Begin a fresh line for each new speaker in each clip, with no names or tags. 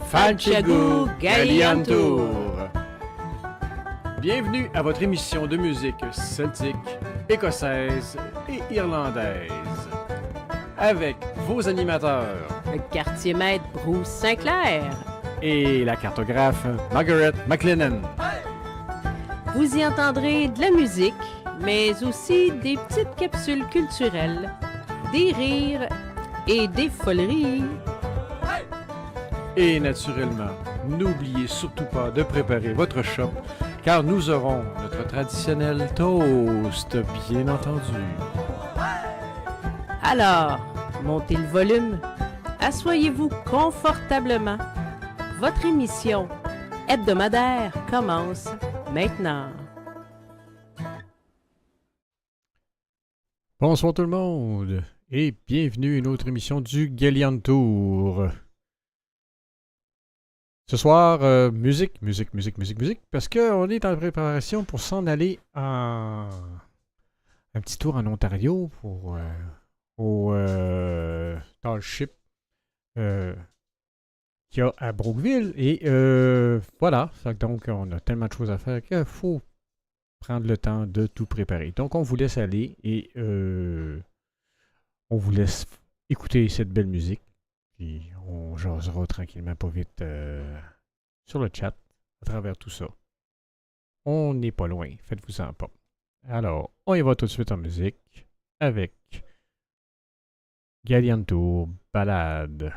Falchagou Gali Antur.
Bienvenue à votre émission de musique celtique, écossaise et irlandaise. Avec vos animateurs
Le quartier maître Bruce Sinclair.
et la cartographe Margaret McLennan.
Vous y entendrez de la musique, mais aussi des petites capsules culturelles, des rires et des foleries.
Et naturellement, n'oubliez surtout pas de préparer votre shop, car nous aurons notre traditionnel toast, bien entendu.
Alors, montez le volume, asseyez-vous confortablement. Votre émission hebdomadaire commence maintenant.
Bonsoir tout le monde, et bienvenue à une autre émission du Gali Antur. Ce soir, musique, parce qu'on est en préparation pour s'en aller en un petit tour en Ontario pour au Starship qu'il y a à Brookville. Et voilà, donc on a tellement de choses à faire qu'il faut prendre le temps de tout préparer. Donc on vous laisse aller et on vous laisse écouter cette belle musique. Puis on jasera tranquillement, pas vite, sur le chat, à travers tout ça. On n'est pas loin, faites-vous-en pas. Alors, on y va tout de suite en musique, avec Gali Antur, Balade.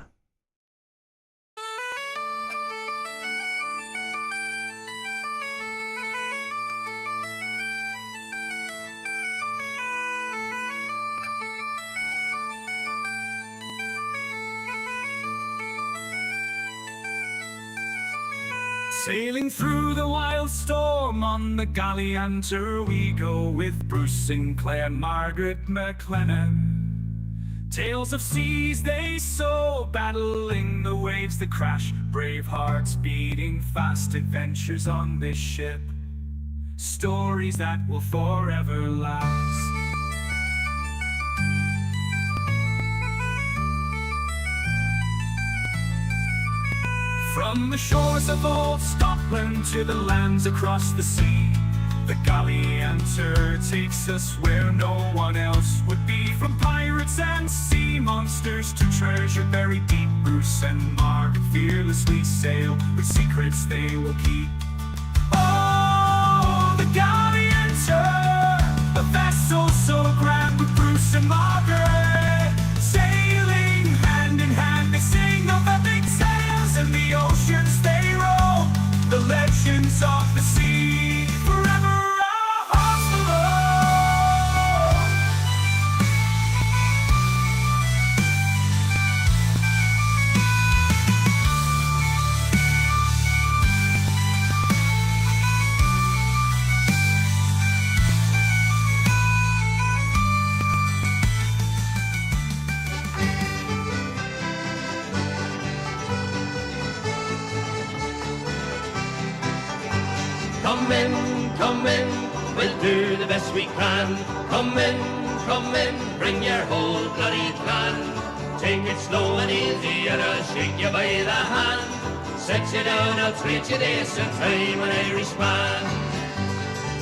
Sailing through the wild storm on the Gali Antur, we go with Bruce Sinclair and Margaret McLennan. Tales of seas they sow, battling the waves that crash, brave hearts beating fast, adventures on this ship, stories that will forever last. From the shores of old Scotland to the lands across the sea, the Gali Antur takes us where no one else would be. From pirates and sea monsters to treasure buried deep, Bruce and Margaret fearlessly sail with secrets they will keep. Oh, the Gali Antur, a vessel so grand with Bruce and Margaret, sailing hand in hand, they sing of epic sails in the oceans they roll, the legends of the sea, forever our hearts
Come in, we'll do the best we can. Come in, bring your whole bloody clan. Take it slow and easy and I'll shake you by the hand. Set you down, I'll treat you this and I'm an Irishman.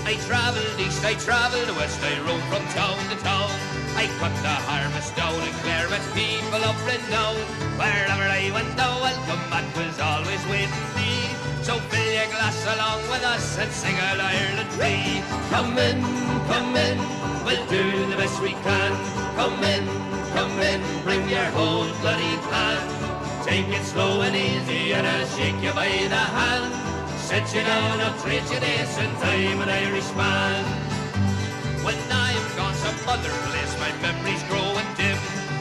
I travelled east, I travelled west, I rode from town to town. I cut the harvest down and Clare met people of renown. Wherever I went, the welcome mat was always waiting me. So fill your glass along with us and sing All Ireland free. Come in, we'll do the best we can. Come in, bring your whole bloody clan. Take it slow and easy and I'll shake you by the hand. Set you down, I'll treat you this and I'm an Irishman. When I am gone some other place, my memories growing dim.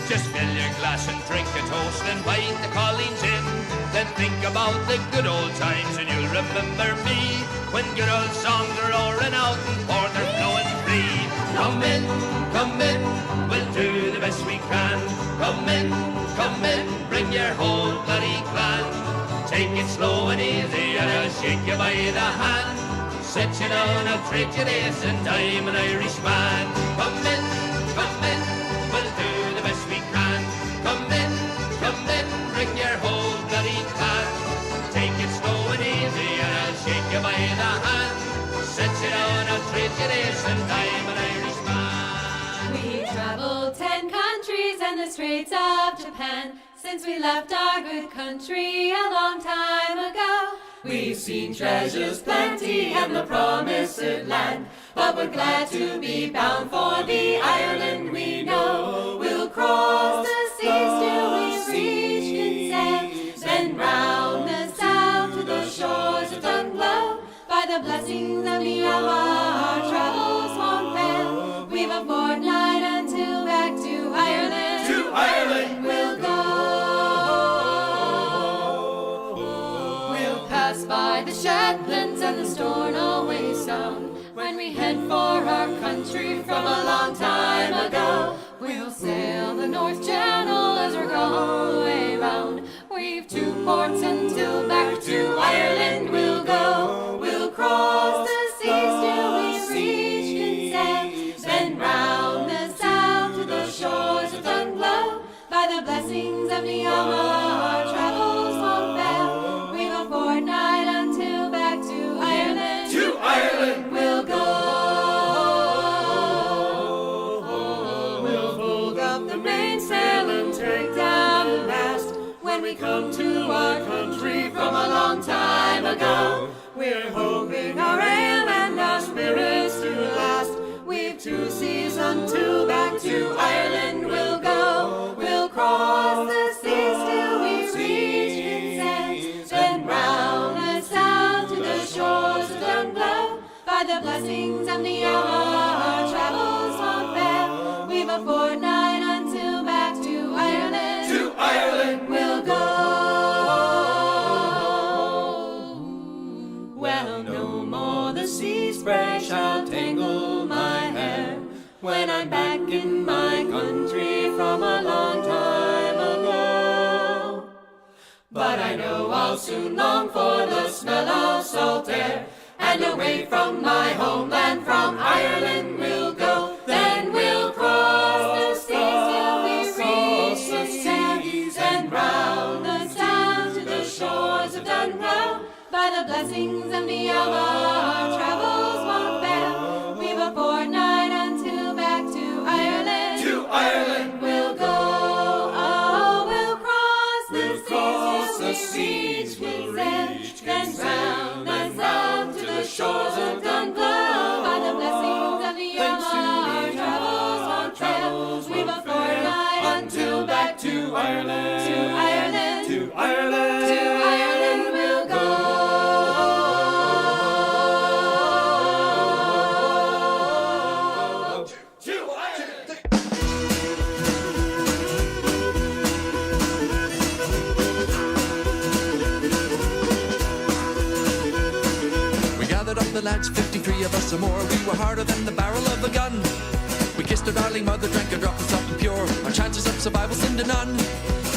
Just fill your glass and drink a toast and wind the Colleen's in. Then think about the good old times and you'll remember me, when good old songs are roaring out and port are flowing free. Come in, we'll do the best we can. Come in, bring your whole bloody clan. Take it slow and easy and I'll shake you by the hand. Set you down, I'll treat you this and I'm an Irishman. Come in, we'll do the best we can. Come in, bring your whole bloody clan.
and the Straits of Japan, since we left our good country a long time ago. We've seen treasures plenty and the promised land, but we're glad to be bound for the Ireland we know. We'll cross the seas till we reach Kinsale, then round the south to the shores of Dunglow. By the blessings of the Alma, our travels won't fail. We've a fortnight until back to Ireland.
To Ireland
we'll go. We'll pass by the Shetlands and the Stornoway Sound when we head for our country from a long time ago. We'll sail the North Channel as we're Galway bound. We've 2 ports until back to Ireland we'll go. We'll cross the seas till we reach Kinsale, then round the south to the shores of Dunglow. By the blessings of the Alma, our travels won't fail. We've a fortnight until back to Ireland.
To Ireland
we'll go. We'll fold up the mainsail and take down the mast when we come to our country from a long time ago. We're hoping our ale and our spirits to last. We've 2 seas until back to Ireland we'll go. We'll cross the seas till we reach Kinsale, then round the south to the shores of Dunglow. By the blessings of the Alma, our travels won't fail. We've a fortnight until back to Ireland.
To Ireland
we'll go. Well, no more the sea spray shall tangle my hair when I'm back in my country from a long time ago. But I know I'll soon long for the smell of salt air, and away from my homeland, from Ireland we'll go. Then we'll cross the seas till we reach Kinsale, and round the south to the shores of Dunglow. By the blessings of the Alma, our travels won't fail. We've a fortnight until back to Ireland.
To Ireland
we'll go. Oh, we'll cross the seas till we reach Kinsale, then round the south to the shores of Dunglow. By the blessings of the Alma, our travels won't fail. We've a fortnight until back to Ireland. To Ireland.
To Ireland
To Ireland we'll go.
The lads, 53 of us or more, we were harder than the barrel of a gun. We kissed our darling mother, drank a drop of something pure. Our chances of survival seemed to none.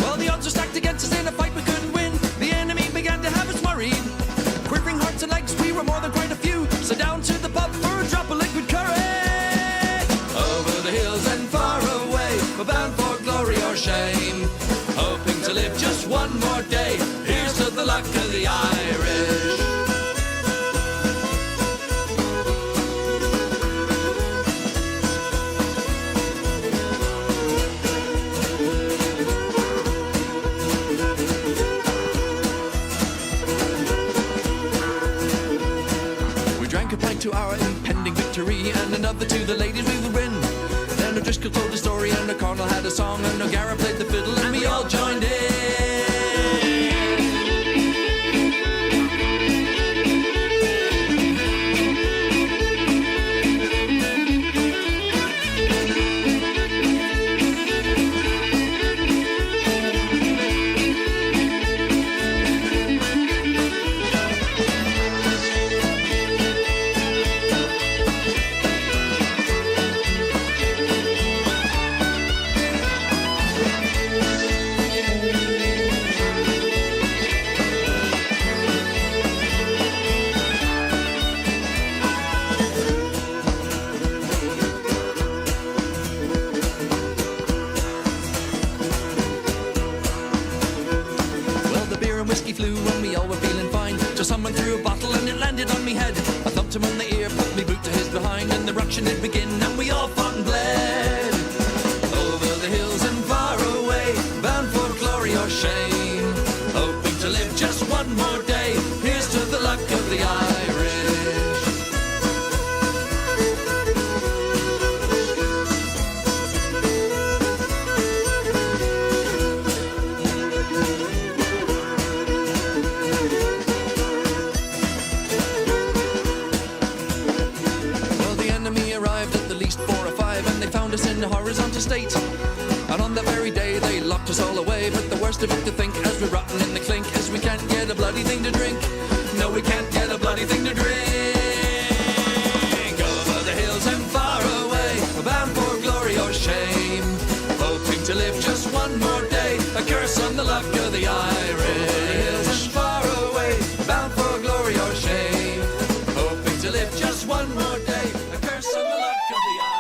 Well, the odds were stacked against us in a fight we couldn't win. The enemy began to have us worried. Quivering hearts and legs, we were more than quite a few. So down to the pub for a drop of liquid courage. Over the hills and far away, we're bound for glory or shame. Hoping to live just one more day. Here's to the luck of the Irish. To our impending victory, and another to the ladies we would win. Then O'Driscoll told a story, and O'Connell had a song, and O'Gara played the fiddle, and we all joined in. Someone threw a bottle and it landed on me head. I thumped him on the ear, put me boot to his behind, and the ruction did begin, and we all fought and bled. Over the hills and far alive, and they found us in a horizontal state. And on that very day they locked us all away. But the worst of it to think, as we're rotten in the clink, is we can't get a bloody thing to drink. No, we can't get a bloody thing to drink. Over the hills and far away, bound for glory or shame, hoping to live just one more day, a curse on the luck of the Irish. Over the hills and far away, bound for glory or shame, hoping to live just one more day, a curse on the luck of the Irish.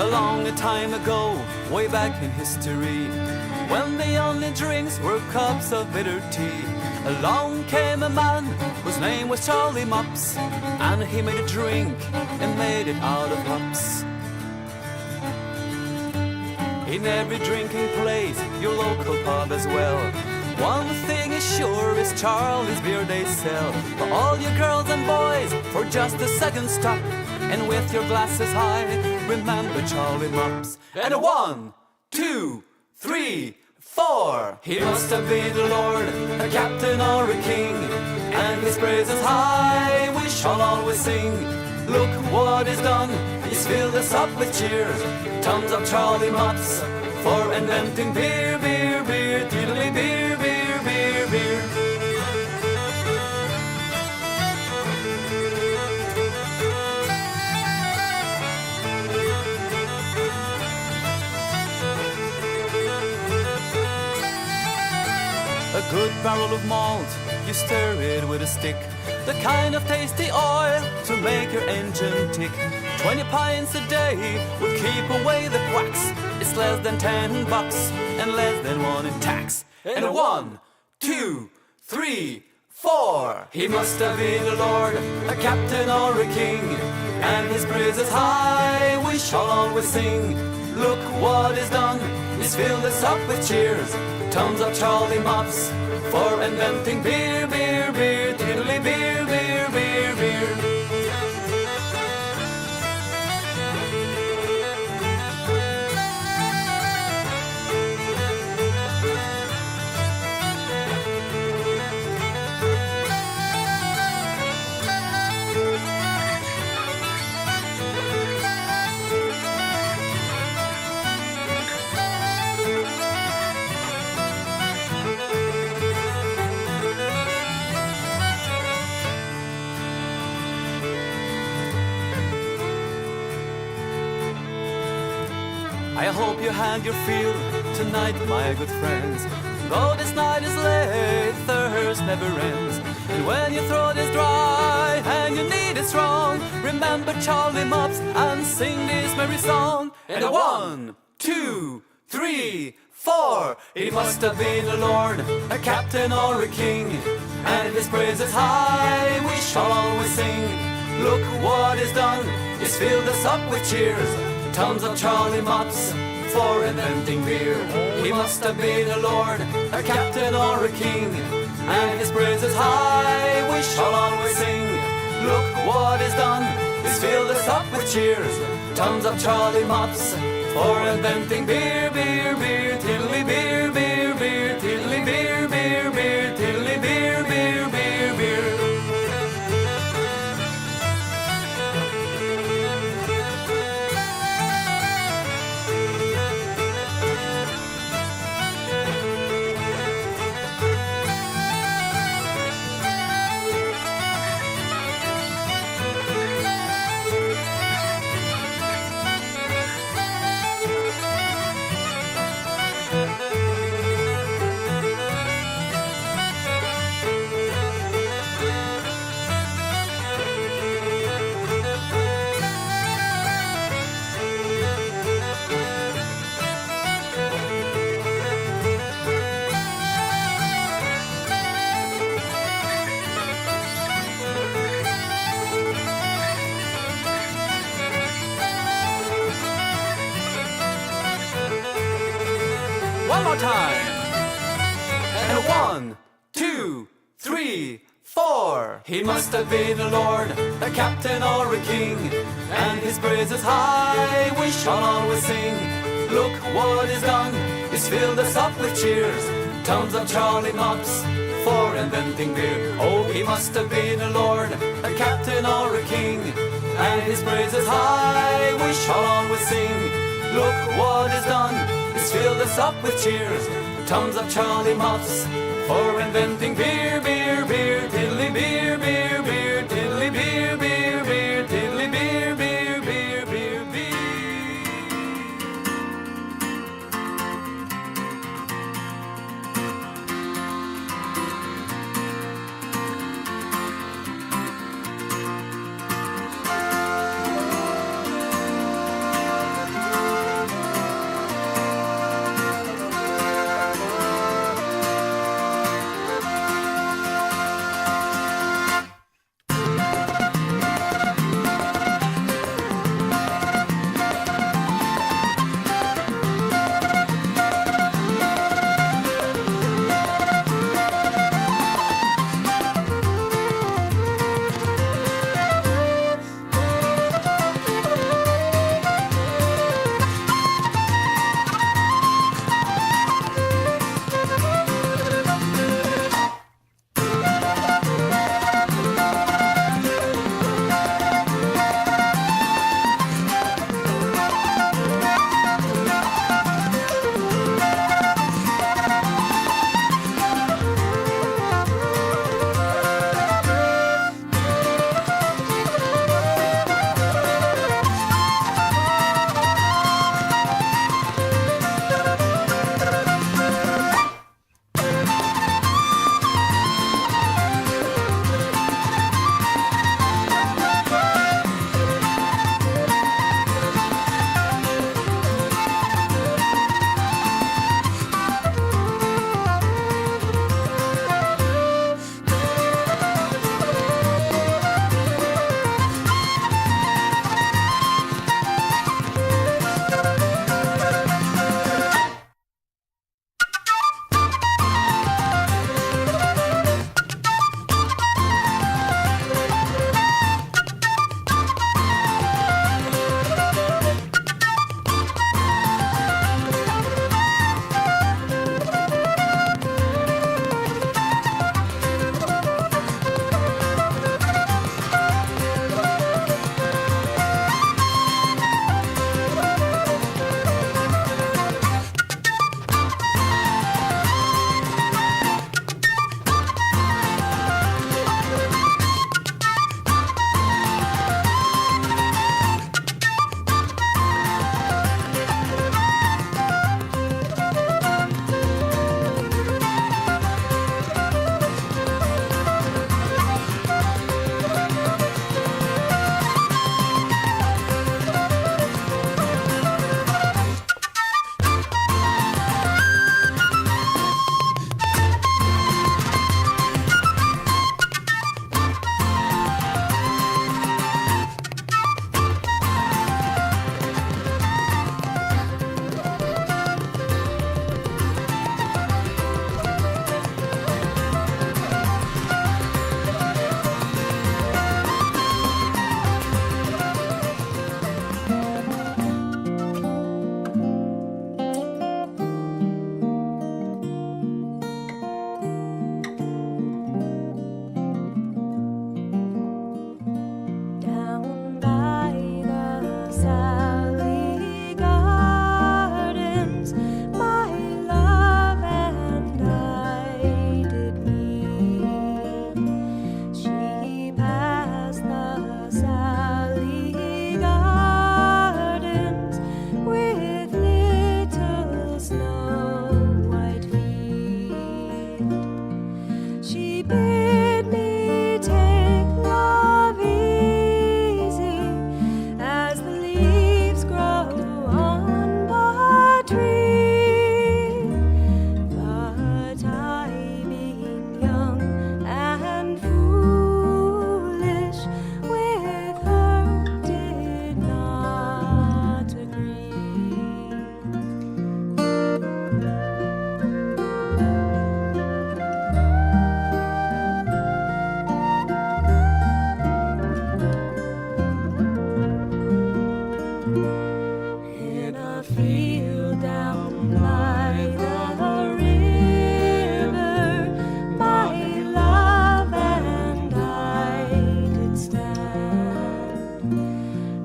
A long time ago, way back in history, when the only drinks were cups of bitter tea, along came a man whose name was Charlie Mops, and he made a drink and made it out of hops. In every drinking place, your local pub as well, one thing is sure is Charlie's beer they sell. For all you girls and boys, for just a second stop, and with your glasses high, remember Charlie Mops. And a 1, 2, 3, 4. He must have been a lord, a captain or a king, and his praises high we shall always sing. Look what he's done, he's filled us up with cheers. Thumbs up Charlie Mops for inventing beer, beer, beer, tiddly beer, beer, beer, beer. A good barrel of malt, you stir it with a stick, the kind of tasty oil to make your engine tick. 20 pints a day will keep away the quacks. It's less than $10 and less than 1 in tax. And a 1, 2, 3, 4. He must have been a lord, a captain or a king, and his praises high we shall always sing. Look what he's done, he's filled us up with cheers. Thumbs up Charlie Mops for inventing beer, beer, beer, tiddly beer, beer, beer, beer. I hope you had your fill tonight, my good friends. Though this night is late, thirst never ends. And when your throat is dry and you need it strong, remember Charlie Mops and sing this merry song. And a 1, 2, 3, 4. He must have been a lord, a captain or a king, and his praises high we shall always sing. Look what he's done, he's filled us up with cheers. Thumbs up Charlie Mops for inventing beer. He must have been a lord, a captain or a king, and his praises high we shall always sing. Look what he's done, he's filled us up with cheers. Thumbs up Charlie Mops for inventing beer, beer, beer, tiddly beer, beer, beer, tiddly beer, beer, beer, tiddly beer, beer, beer, beer. One more time. And a 1, 2, 3, 4. He must have been a lord, a captain or a king, and his praises high we shall always sing. Look what he's done, he's filled us up with cheers. Thumbs up Charlie Mops for inventing beer. Oh, he must have been a lord, a captain or a king, and his praises high we shall always sing. Look what he's done, he's filled us up with cheers. Thumbs up Charlie Mops for inventing beer, beer, beer, tiddly beer, beer, beer, tiddly beer, beer, beer, tiddly beer, beer, beer, beer, beer.
by the river, my love and I did stand,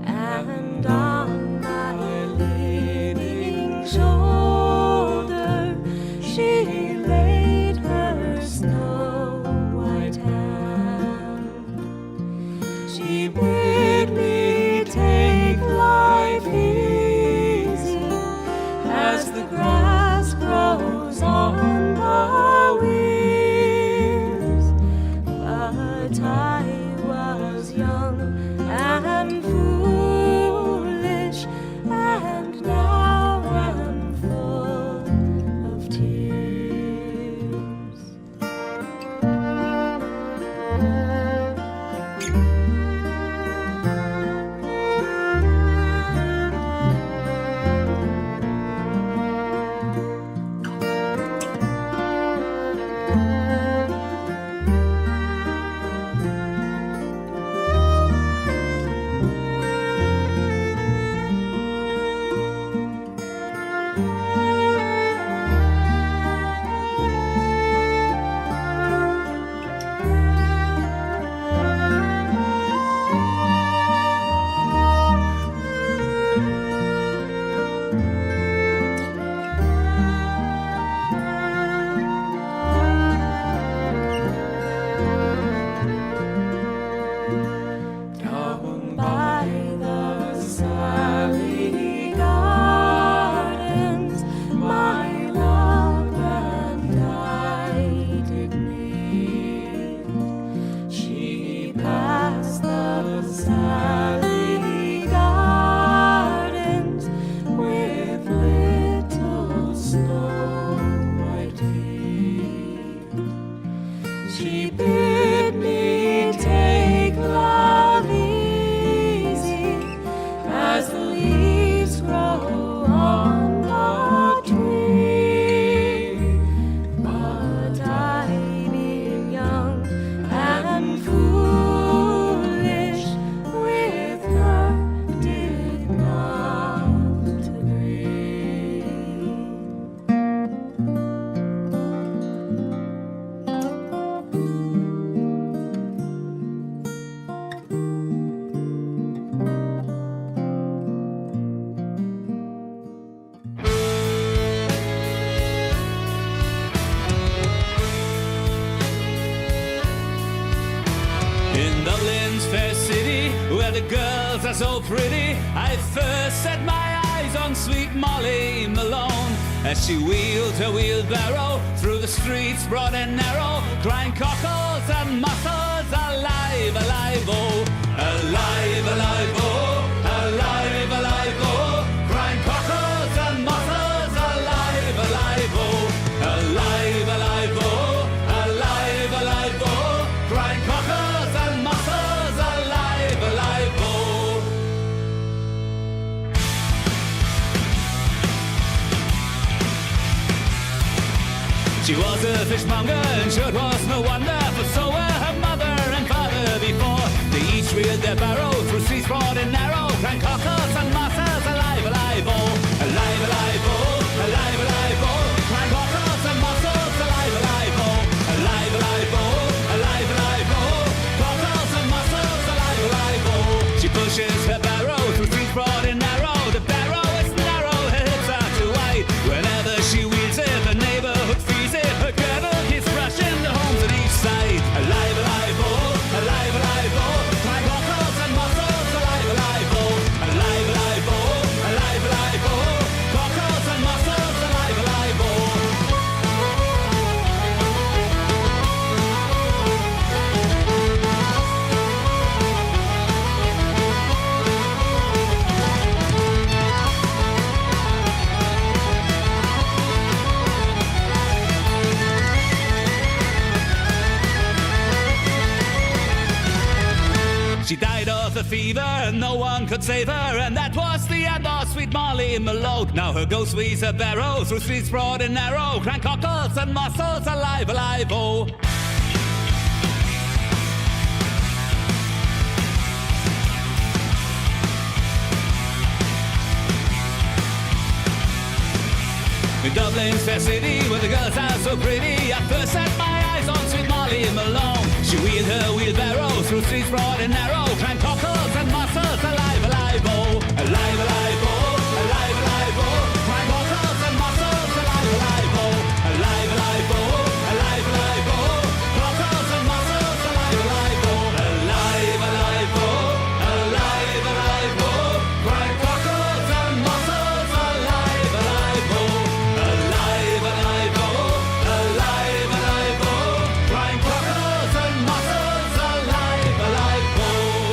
and on my leaning shoulder she laid her snow white hand. She bid me take life easy as the grass grows on the weirs, but I was young and foolish, and now am full of tears. Down by the Sally Gardens, my love and I did meet. She passed the Sally Gardens with little snow white feet. She bid me take love easy as the leaves grow on the tree, but I, being young and foolish, with her did not agree.
In Dublin's fair city, where the girls are so pretty, I first set my eyes on sweet Molly Malone, as she wheeled her wheelbarrow through the streets broad and narrow, crying cockles and mussels, alive, alive, oh, alive, alive, oh, alive, alive, oh, crying cockles and mussels, alive, alive, oh, alive, alive, oh, alive, alive, oh, crying cockles and mussels, alive, alive, oh. She was a fishmonger, and sure it was no wonder, for so were her mother and father before. They each reared their barrow through streets broad and narrow, crying cockles and mussels, alive, alive, oh, alive, alive, oh, alive, alive, oh, crying cockles and mussels, alive, alive, oh, alive, alive, oh, alive, alive, oh, cockles and mussels, alive, alive, oh. She pushes her barrow through streets broad and narrow. The barrow is narrow, her hips are too wide. Whenever she wheels it, the neighborhood feels it. Her girdle keeps brushing the homes on each side. Alive, alive, oh, alive, alive, oh, crying cockles and mussels, alive, alive, oh, alive, alive, oh, alive, alive, oh, cockles and mussels, alive, alive, oh. She died of a fever and no one could save her, and that was the end of sweet Molly Malone. Now her ghost weaves a barrow through streets broad and narrow, crying cockles and mussels, alive, alive, oh.
In Dublin's fair city, where the girls are so pretty, I first set my eyes on sweet Molly Malone. She wheeled her wheelbarrow through streets broad and narrow, crying cockles and mussels, alive, alive, oh, alive, alive, oh, alive, alive, oh, crying cockles and mussels, alive, alive, oh, alive, alive, oh, alive, alive, oh, cockles and mussels, alive, alive, oh, alive, alive, oh, alive, alive, oh, crying cockles and mussels, alive, alive, oh. Alive, alive, oh, alive, alive, oh, crying crocodiles and mussels, alive, alive, oh.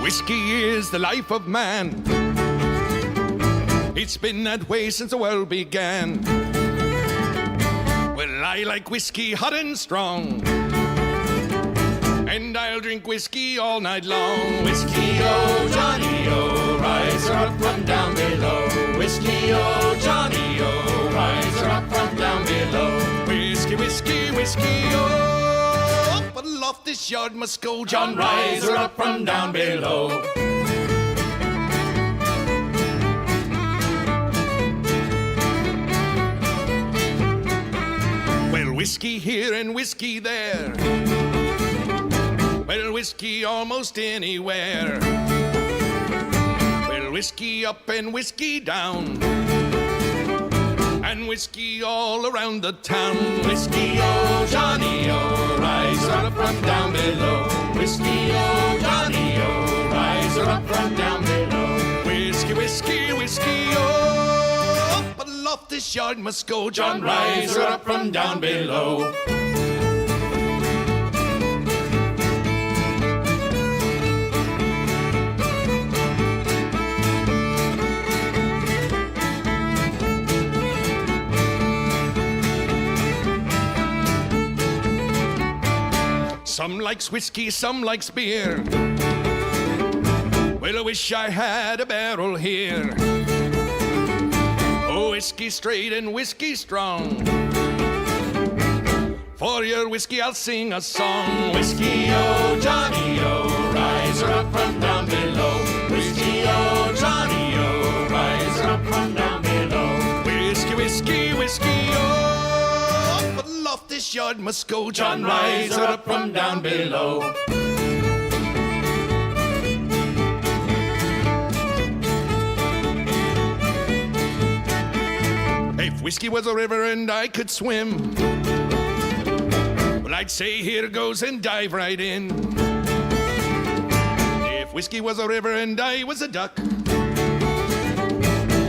Whiskey is the life of man. It's been that way since the world began. Well, I like whiskey hot and strong, and I'll drink whiskey all night long. Whiskey, oh, Johnny, oh, rise her up from down below. Whiskey, oh, Johnny, oh, rise her up from down below. Whiskey, whiskey, whiskey, oh, up aloft this yard must go. John, rise her up from down below. Well, whiskey here and whiskey there. Well, whiskey almost anywhere. Well, whiskey up and whiskey down, and whiskey all around the town. Whiskey, oh, Johnny, oh, rise her up from down below. Whiskey, oh, Johnny, oh, rise her up from down below. Whiskey, whiskey, whiskey, oh, up aloft this yard must go. John, rise her up from down below. Some likes whiskey, some likes beer. Well, I wish I had a barrel here. Oh, whiskey straight and whiskey strong. For your whiskey I'll sing a song. Whiskey, oh, Johnny, oh, rise her up from down below. Whiskey, oh, Johnny, oh, rise her up from down below. Whiskey, whiskey, whiskey, oh, up aloft this yard must go. John, rise her up from down below. If whiskey was a river and I could swim, well, I'd say here goes and dive right in. If whiskey was a river and I was a duck,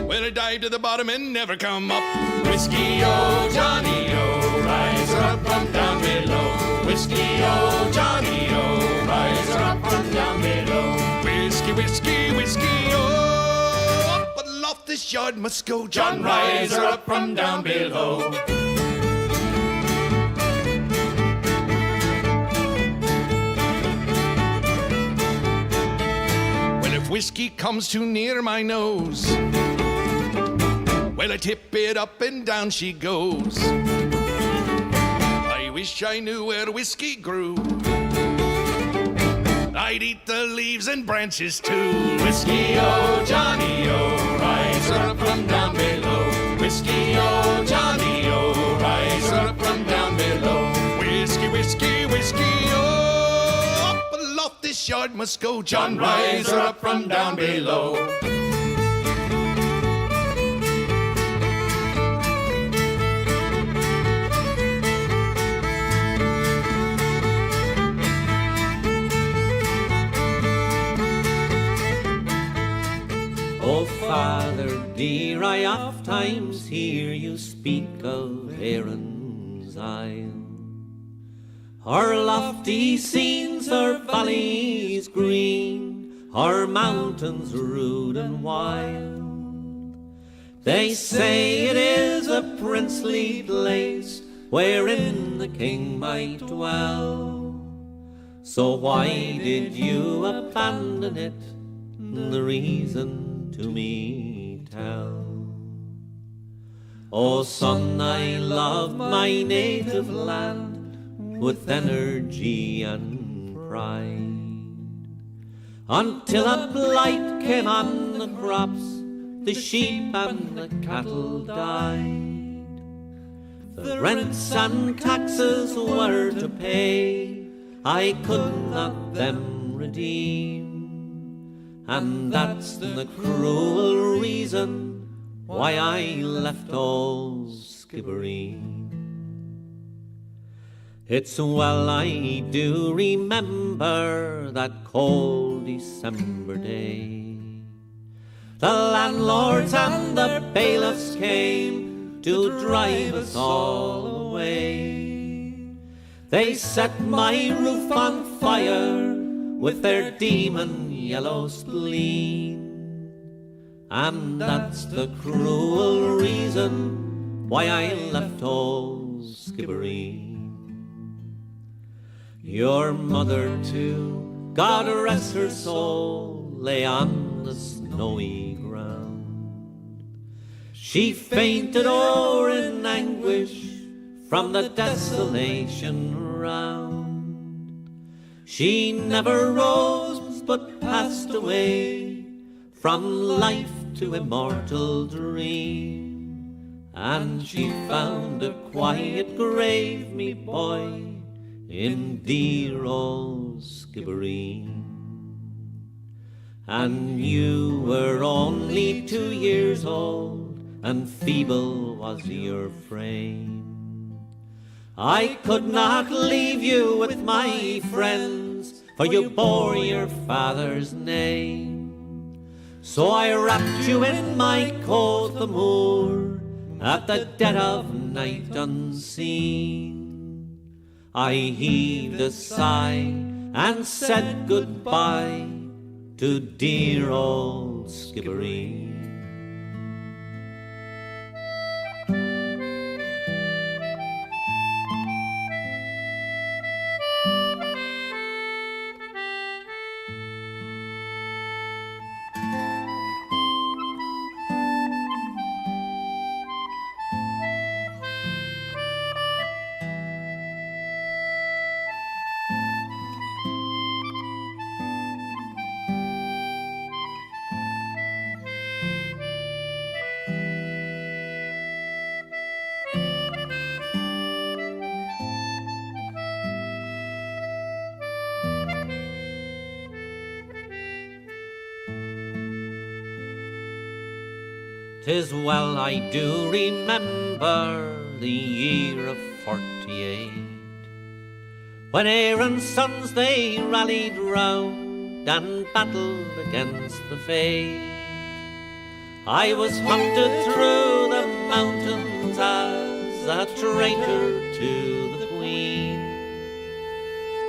well, I'd dive to the bottom and never come up. Whiskey, oh, Johnny, oh, rise her up from down below. Whiskey, oh, Johnny, oh, rise her up from down below. Whiskey, whiskey, whiskey, oh, up aloft this yard must go. John, rise her up from down below. Well, if whiskey comes too near my nose, well, I tip it up and down she goes. I wish I knew where whiskey grew. I'd eat the leaves and branches too. Whiskey, oh, Johnny, oh, rise her up from down below. Whiskey, oh, Johnny, oh, rise her up from down below. Whiskey, whiskey, whiskey, oh, up aloft this yard must go. John, rise her up from down below.
Oh, Father dear, I oft times hear you speak of Erin's Isle. Her lofty scenes, her valleys green, her mountains rude and wild. They say it is a princely place wherein the king might dwell. So why did you abandon it? The reason to me tell. Oh, son, I love my native land with energy and pride, until a blight came on the crops, the sheep and the cattle died. The rents and taxes were to pay, I could not them redeem. And that's the cruel reason why I left old Skibbereen. It's well I do remember that cold December day. The landlords and the bailiffs came to drive us all away. They set my roof on fire with their demon yellow spleen, and that's the cruel reason why I left old Skibbereen. Your mother too, God rest her soul, lay on the snowy ground. She fainted o'er in anguish from the desolation round. She never rose but passed away from life to immortal dream. And she found a quiet grave, me boy, in dear old Skibbereen. And you were only 2 years old, and feeble was your frame. I could not leave you with my friends, for you bore your father's name. So I wrapped you in my coat the moor at the dead of night unseen. I heaved a sigh and said goodbye to dear old Skibbereen. "'Tis well I do remember the year of 48, when Aaron's sons they rallied round and battled against the fate. I was hunted through the mountains as a traitor to the Queen,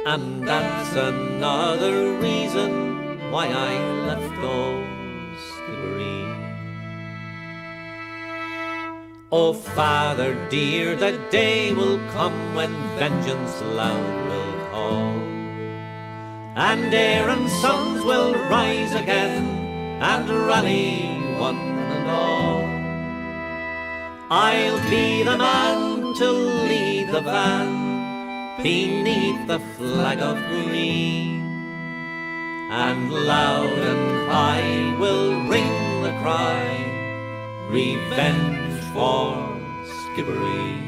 and that's another reason why I left old Skibbereen. Oh, Father dear, the day will come when vengeance loud will call, and Aaron's sons will rise again and rally one and all. I'll be the man to lead the van beneath the flag of green, and loud and high will ring the cry, revenge for Skibbereen.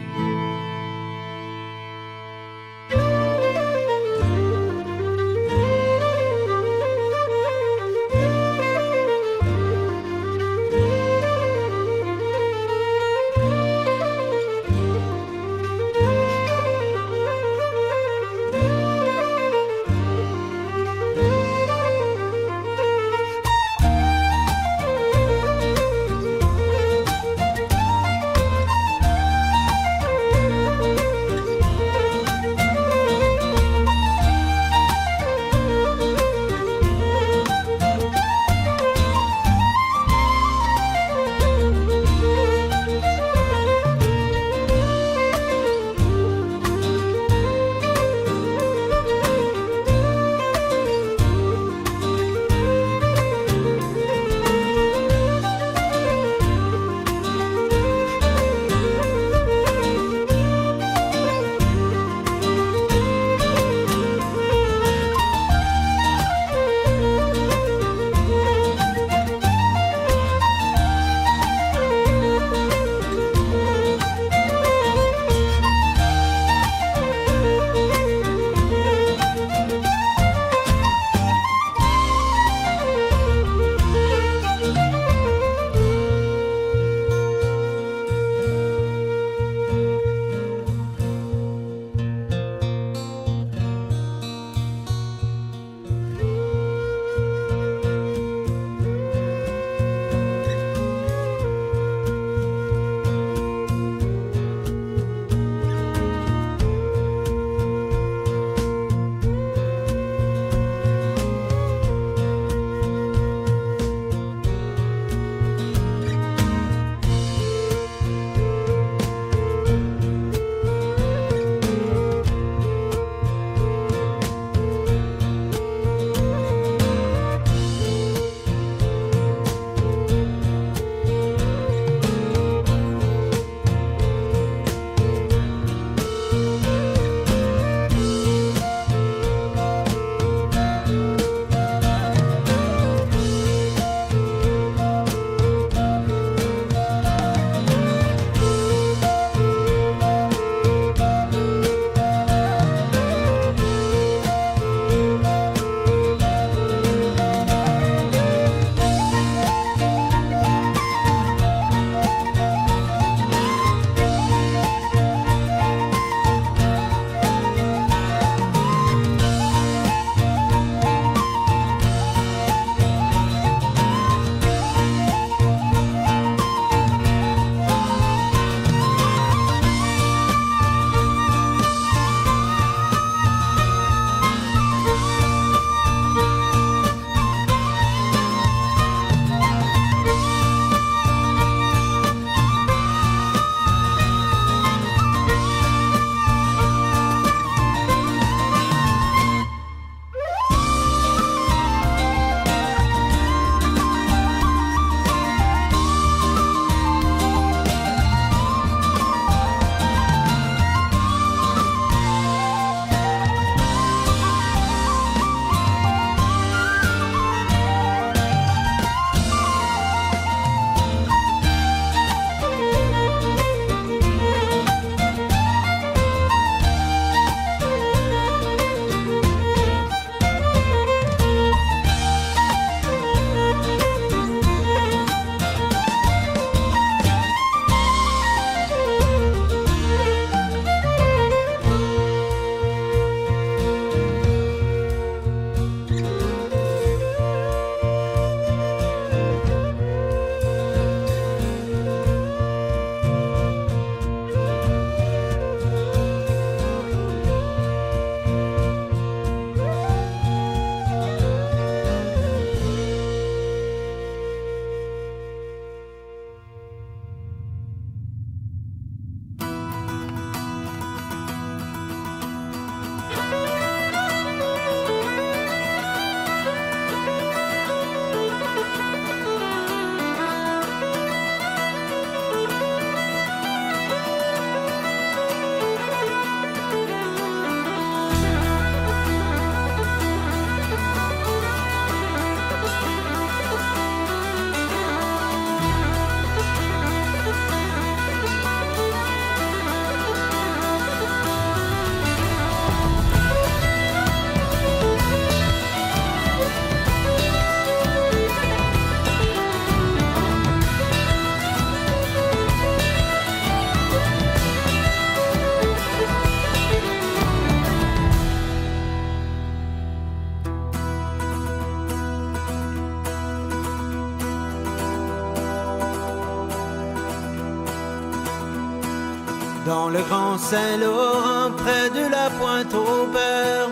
Dans le grand Saint-Laurent, près de la pointe au père,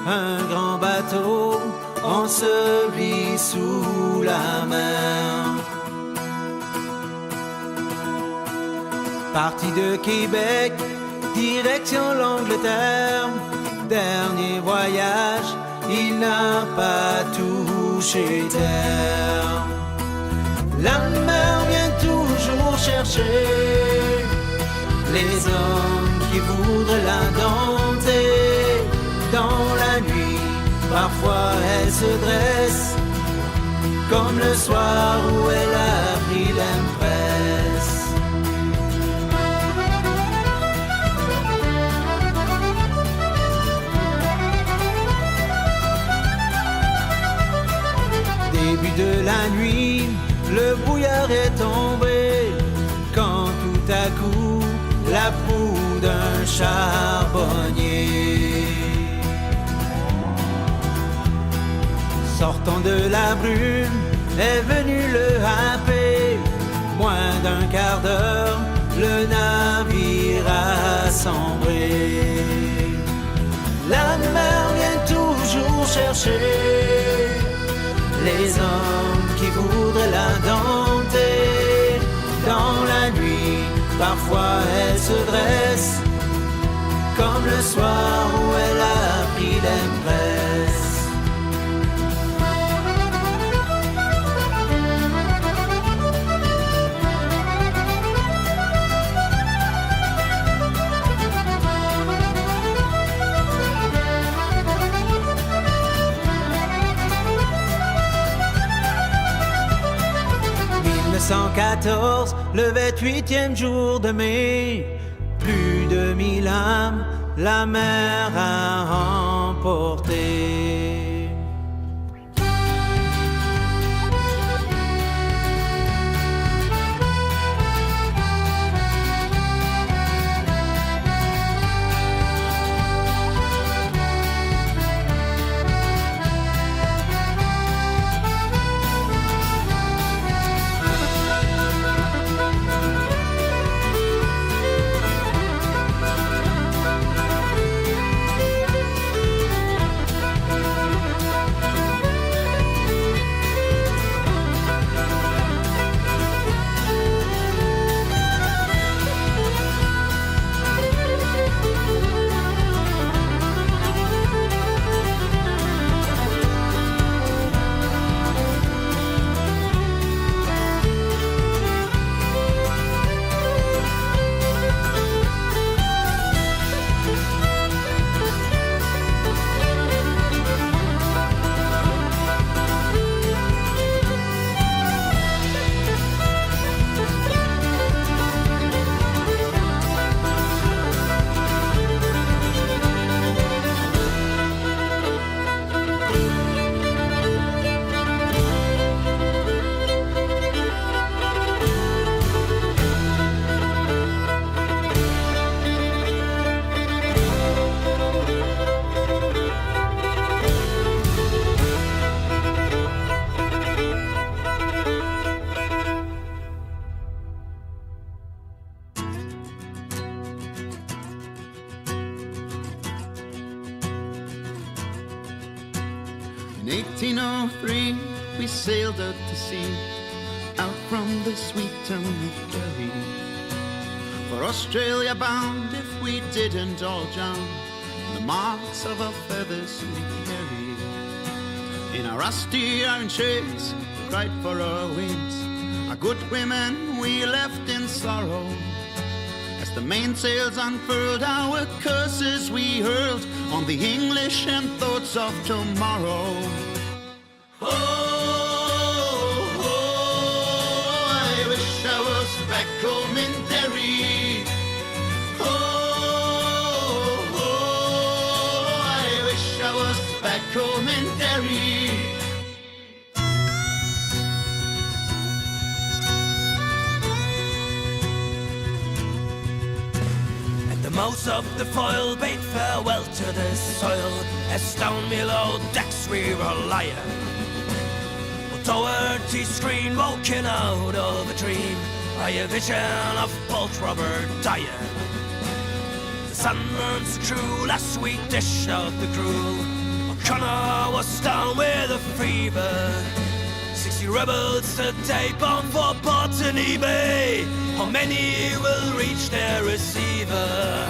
un grand bateau enseveli sous la mer. Parti de Québec, direction l'Angleterre, dernier voyage, il n'a pas touché terre. La mer vient toujours chercher les hommes qui voudraient la dompter. Dans la nuit, parfois elle se dresse, comme le soir où elle a pris l'empresse. Début de la nuit, le brouillard est tombé, quand tout à coup, la proue d'un charbonnier. Sortant de la brume, est venu le happer. Moins d'un quart d'heure, le navire a sombré. La mer vient toujours chercher les hommes qui voudraient la dompter. Dans la nuit, parfois elle se dresse, comme le soir où elle a pris l'empresse. 1914, le 28e jour de mai, plus de 1000 âmes, la mer a emporté.
In 1803 we sailed out to sea, out from the sweet town of Gali, for Australia bound if we didn't all drown. The marks of our feathers we carry in our rusty iron shades, cried for our wings. Our good women we left in sorrow. As the mainsails unfurled, our curses we hurled on the English and thoughts of tomorrow. Oh, oh, I wish I was back home in Derry. Oh, oh, I wish I was back home in Derry.
Mouth of the foil bade farewell to the soil, as down below decks we were lying. But towards each screen, woken out of a dream, by a vision of Bolt Robert dying. sun runs through, last sweet dish out the gruel. O'Connor was down with a fever. 60 rebels today bound for Botany Bay. How many will reach their receiver?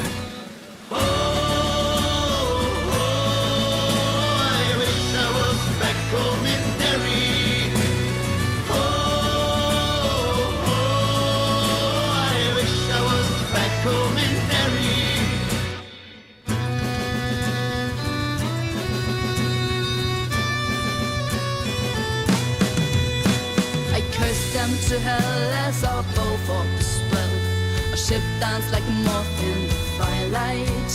Oh, I wish I was back home in Derry. Oh, I wish I was back home in Derry.
I cursed them to hell as our bow fought the swell. Our ship danced like a moth in the firelight.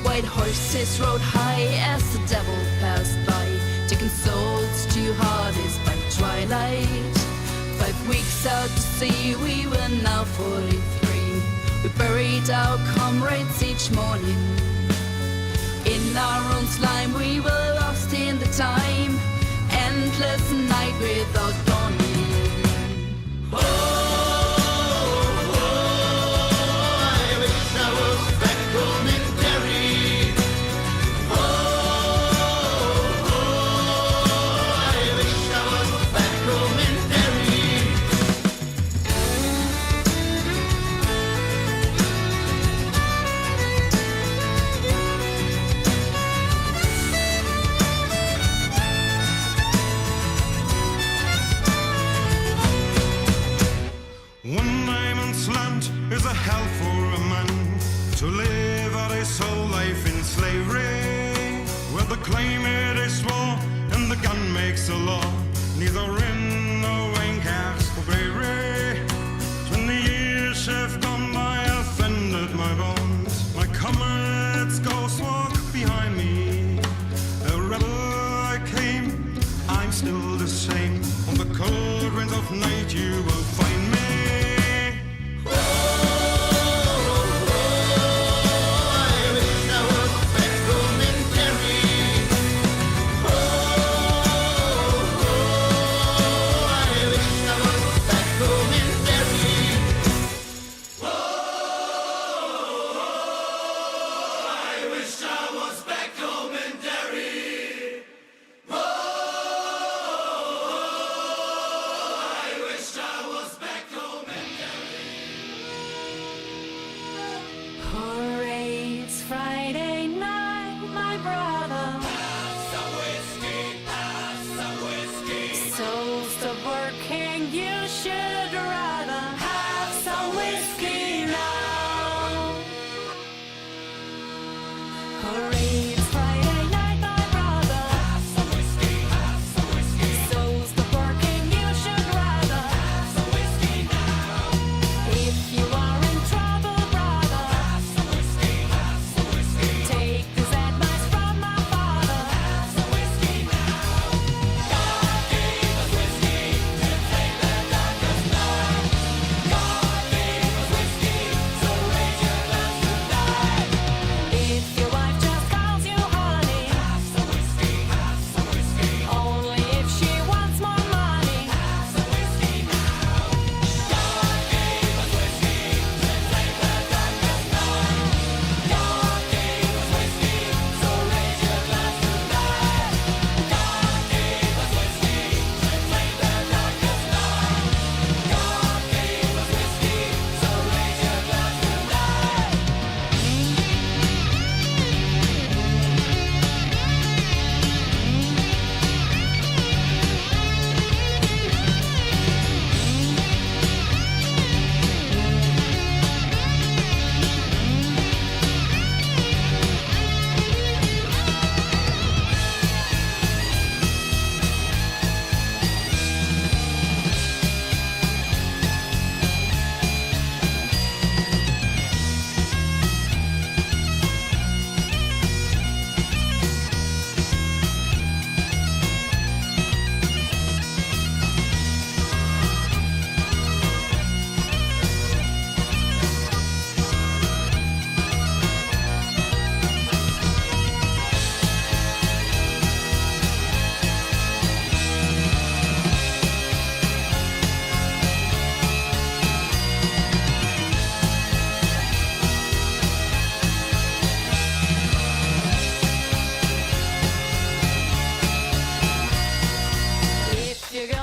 White horses rode high as the devil passed by, taking souls to Hades by twilight. 5 weeks out to sea, we were now 43. We buried our comrades each morning. In our own slime we were lost in the time. Endless night without dawning.
Oh, I wish I was back home in Derry. Oh, I wish I was back home in Derry.
One diamond's land is a hell for a man to live out his whole life in slavery, where the climate is war and the gun makes the law. Neither in nor wine caps for bravery. 20 years have gone by, offended my bones. My comrades' ghosts walk behind me. A rebel I came, I'm still the same. On the cold winds of night you will find me.
I wish I was back home in Derry. Oh, I wish I was back home in Derry.
I wish I was back home in Derry. I wish I was back.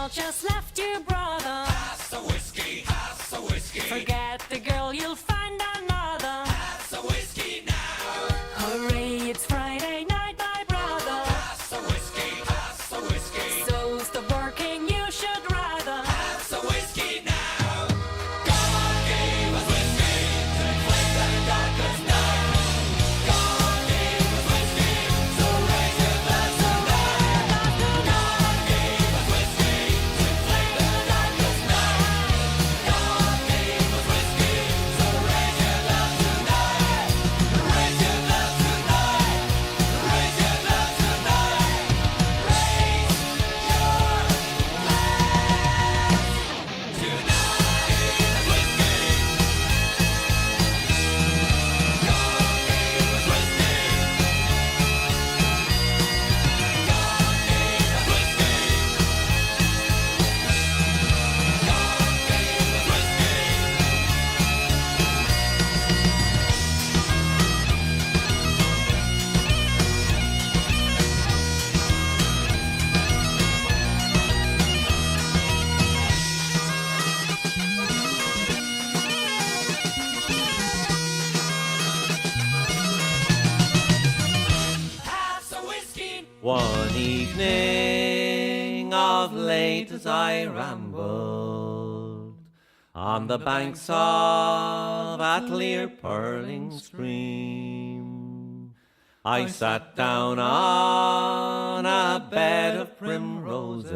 girl just left you, brother.
Pass the whiskey, pass the whiskey.
Forget the girl, you'll find another.
Pass the whiskey now.
Hooray, it's Friday night, my brother.
Pass the whiskey, pass the whiskey.
So stop working, you should rather.
Pass the whiskey now. God gave us whiskey to drink the darkest night. God gave us whiskey, so raise your glass tonight. God gave us whiskey to drink the darkest night. God gave us whiskey, so raise your glass tonight. Raise your glass tonight. Raise your glass tonight. Raise your pass the whiskey.
One evening of late as I rambled on the banks of a clear purling stream, I sat down on a bed of primroses,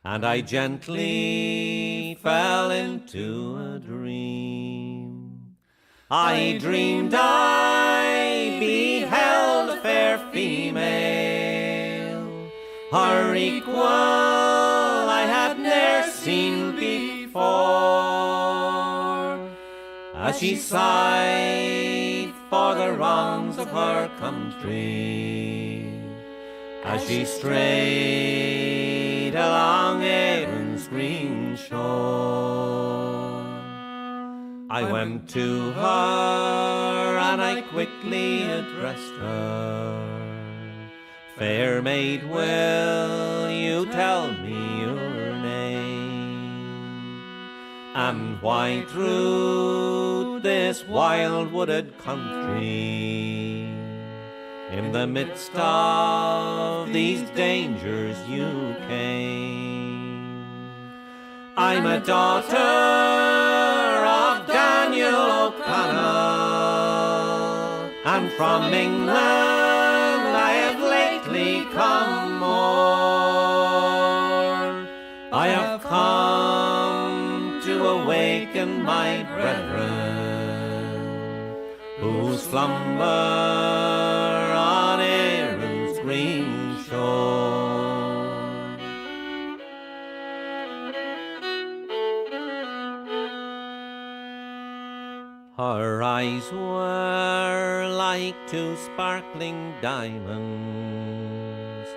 and I gently fell into a dream. I dreamed I beheld a fair female, her equal I had ne'er seen before, as she sighed for the wrongs of her country, as she strayed along Erin's green shore. I went to her and I quickly addressed her. Fair maid, will you tell me your name? And why through this wild wooded country, in the midst of these dangers you came? I'm a daughter of Daniel O'Connell, and from England I have lately come more. I have come to awaken my brethren, who slumber on Erin's green shore. Her eyes were like two sparkling diamonds,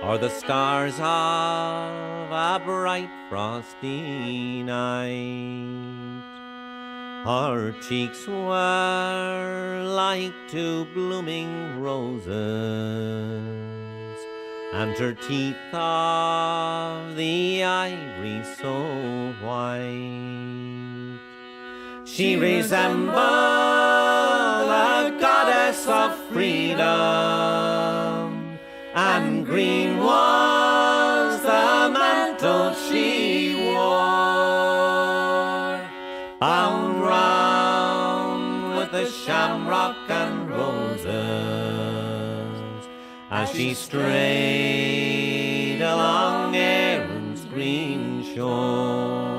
or the stars of a bright frosty night. Her cheeks were like two blooming roses, and her teeth of the ivory so white. She resembled a goddess of freedom, and green was the mantle she wore, bound round with the shamrock and roses, as she strayed along Erin's green shore.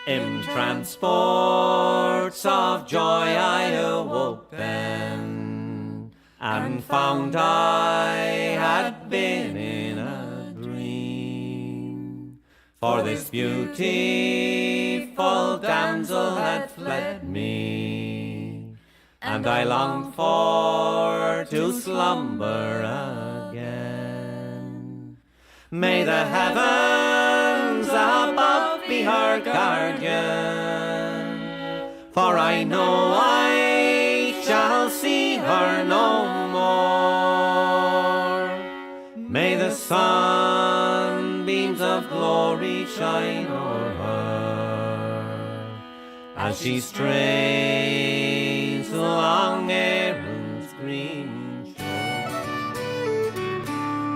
In transports of joy I awoke then, and found I had been in a dream. For this beautiful damsel had fled me, and I longed for to slumber again. May the heavens above be her guardian, for I know I shall see the sunbeams of glory shine o'er her, as she strays along Erin's green shore.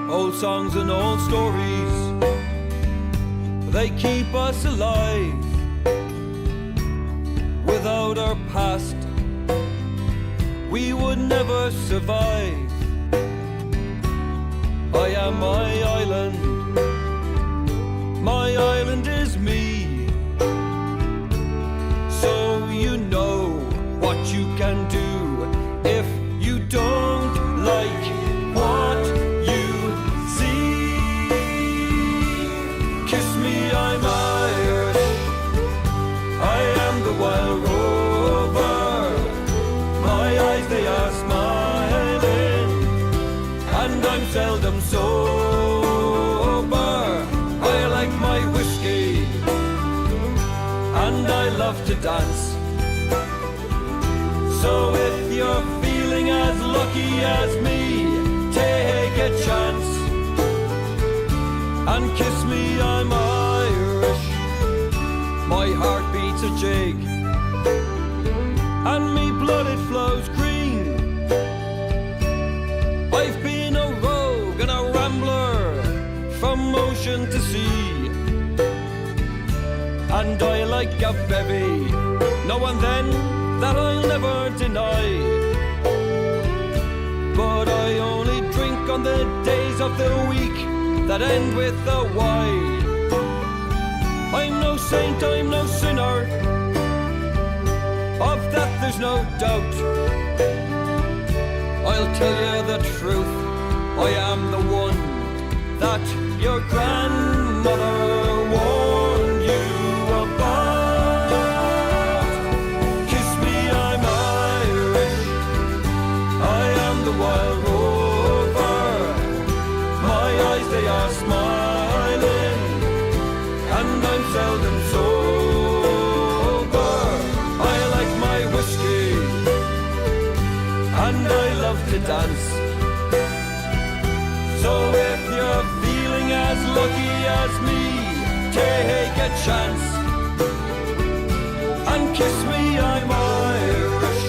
Old songs and old stories, they keep us alive. Without our past, we would never survive. I am my island is me. So you know what you can do if you don't like what you see. Kiss me, I'm Irish, I am the wild rover. My eyes, they are smiling, and I'm seldom sober. I like my whiskey, and I love to dance. So if you're feeling as lucky as me, take a chance and kiss me, I'm Irish. My heart beats a jig, and me blood it flows green. I've been a rogue and a rambler from ocean to sea, and I like a bevy, now and then, that I'll never deny. But I only drink on the days of the week that end with a Y. I'm no saint, I'm no sinner, of that there's no doubt. I'll tell you the truth, I am the one that your grandmother warned you about. Kiss me, I'm Irish, I am the wild rover. My eyes, they are smiling, and I'm seldom sober. I like my whiskey, and I love to dance. So if you're feeling as lucky as me, take a chance and kiss me, I'm Irish.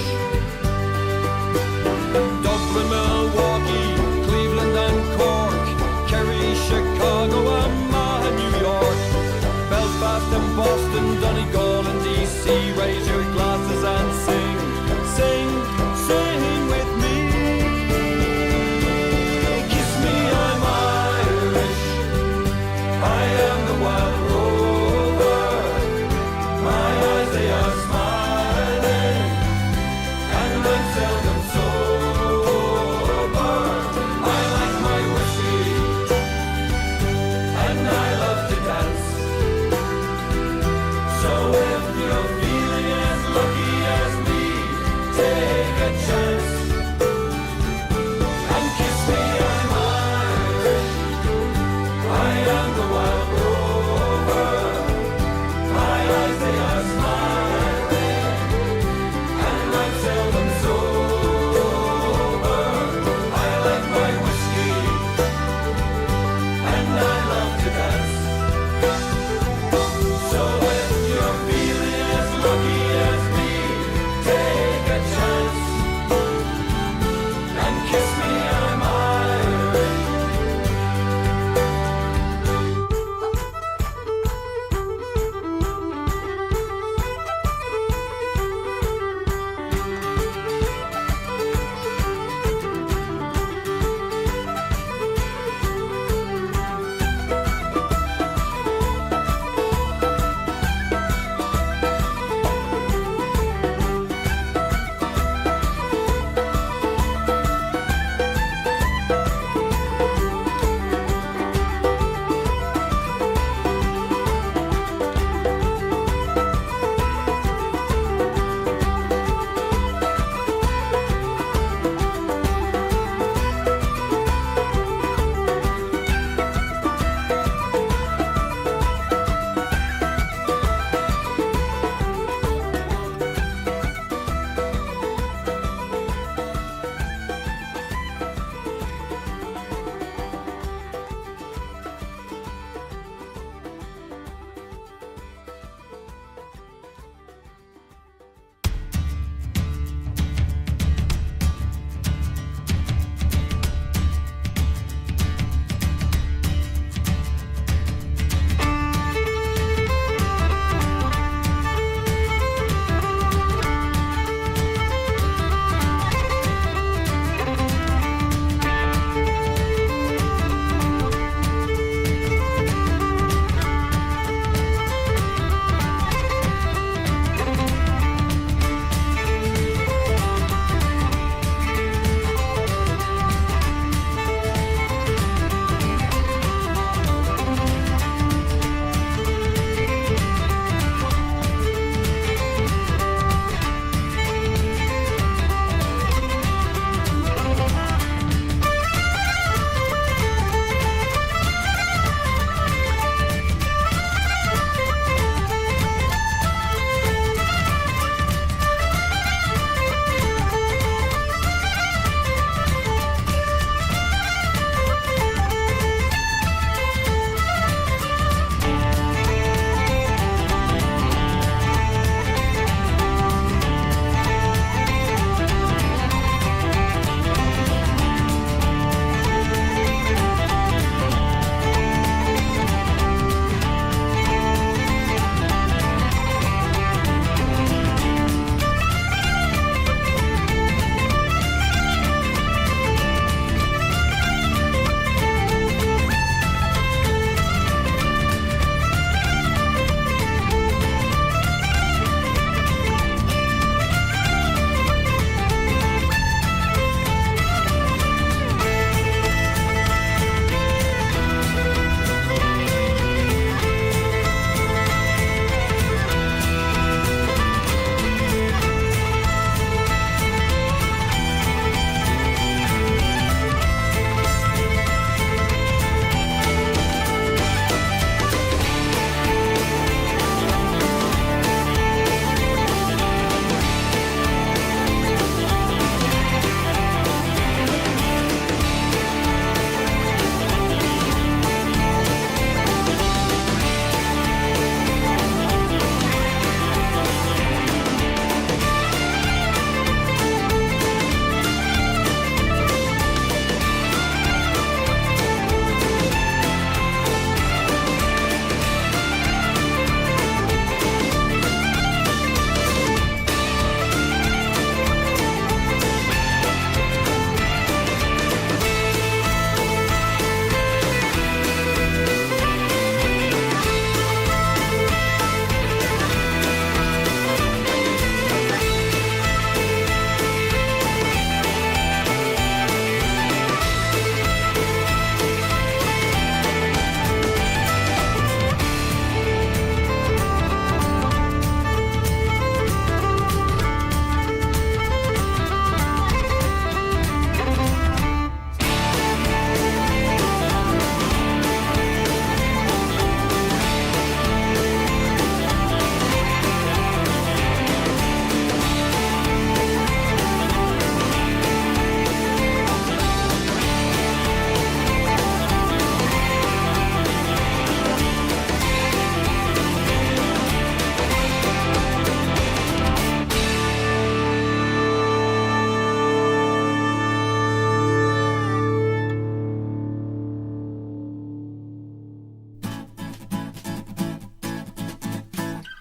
Dublin, Milwaukee, Cleveland and Cork, Kerry, Chicago, Omaha, New York, Belfast and Boston, Donegal and DC. Raise your glasses and sing, sing, sing with me. Kiss me, I'm Irish, I am the wild rover. My eyes, they are smiling,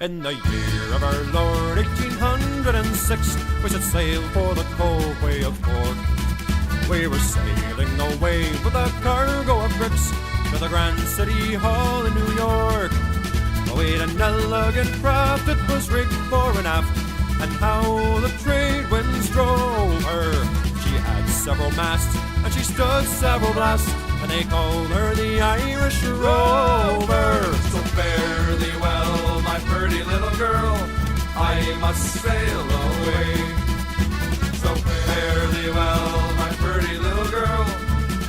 In the year of our Lord 1806, we set sail for the cold way of Cork. We were sailing away with a cargo of bricks to the Grand City Hall in New York. We'd an elegant craft, it was rigged fore and aft, and how the trade winds drove her. She had several masts, and she stood several blasts, and they called her the Irish Rover. So fare thee well, my pretty little girl, I must sail away. So fare thee well, my pretty little girl,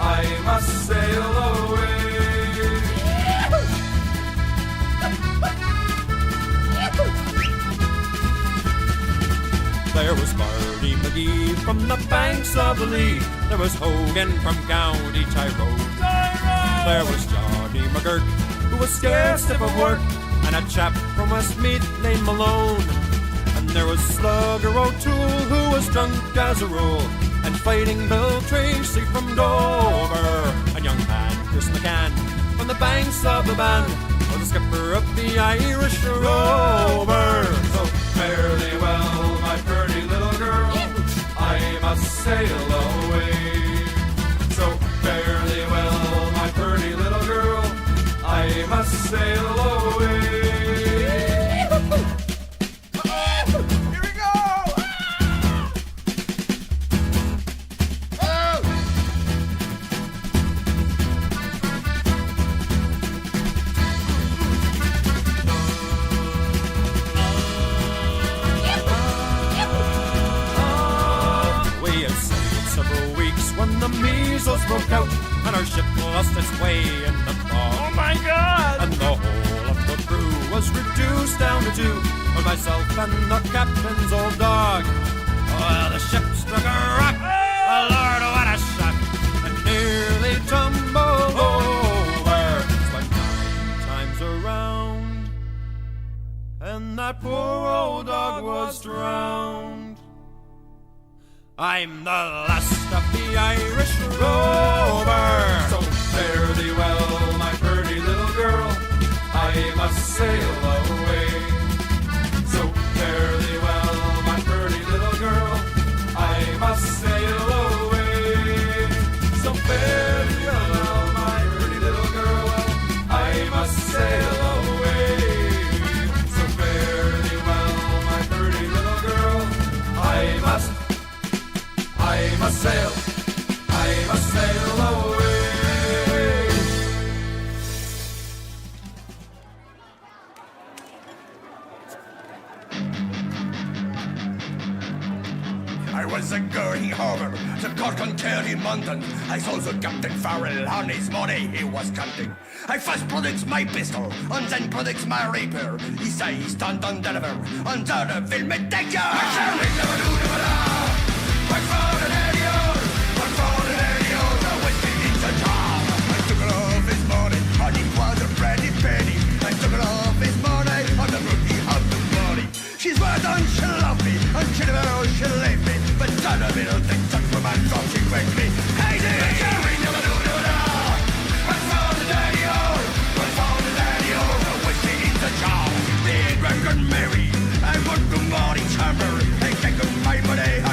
I must sail away. There was Marty McGee from the banks of the Lee. There was Hogan from County Tyrone. There was Johnny McGurk, who was scarce stiff of work, and a chap from Westmeath named Malone. And there was Slugger O'Toole, who was drunk as a rule, and Fighting Bill Tracy from Dover. And young man Chris McCann from the banks of the Bann was the skipper of the Irish Rover. So fare thee well, my pretty little girl, I must sail away. So fare thee well, my pretty little girl, I must sail away. Here we go! When the measles broke out and our ship lost its way in the fog. Oh my God! And the whole of the crew was reduced down to two, with myself and the captain's old dog. Well, the ship struck a rock. Oh Lord, what a shock! And nearly tumbled over. But 9 times around, and that poor old dog was drowned. I'm the last of the Irish Rover. So fare thee well, my pretty little girl, I must sail away. So fare thee well, my pretty little girl, I must sail away. So fare thee well, my pretty little girl, I must sail away. So fare thee well, my pretty little girl, I must sail, I must sail away.
I was a going harbor to Cork and County Mountain. I saw the Captain Farrell on his money he was counting. I first produced my pistol, and then produced my rapier. He say he stand on deliver, under the film it take ya. I shall never do I found an idiot, I found an idiot, I went in the jar. I took it off his money, and it was a pretty penny. I took it off his money, and the rookie of the money. She's well done, she loved me, and she never she left me. But son of it, don't think such for my thought she went me. Hey, never do I found an idiot, I found an idiot, I went in the jar. The American Mary, I want the money chamber, I take my money.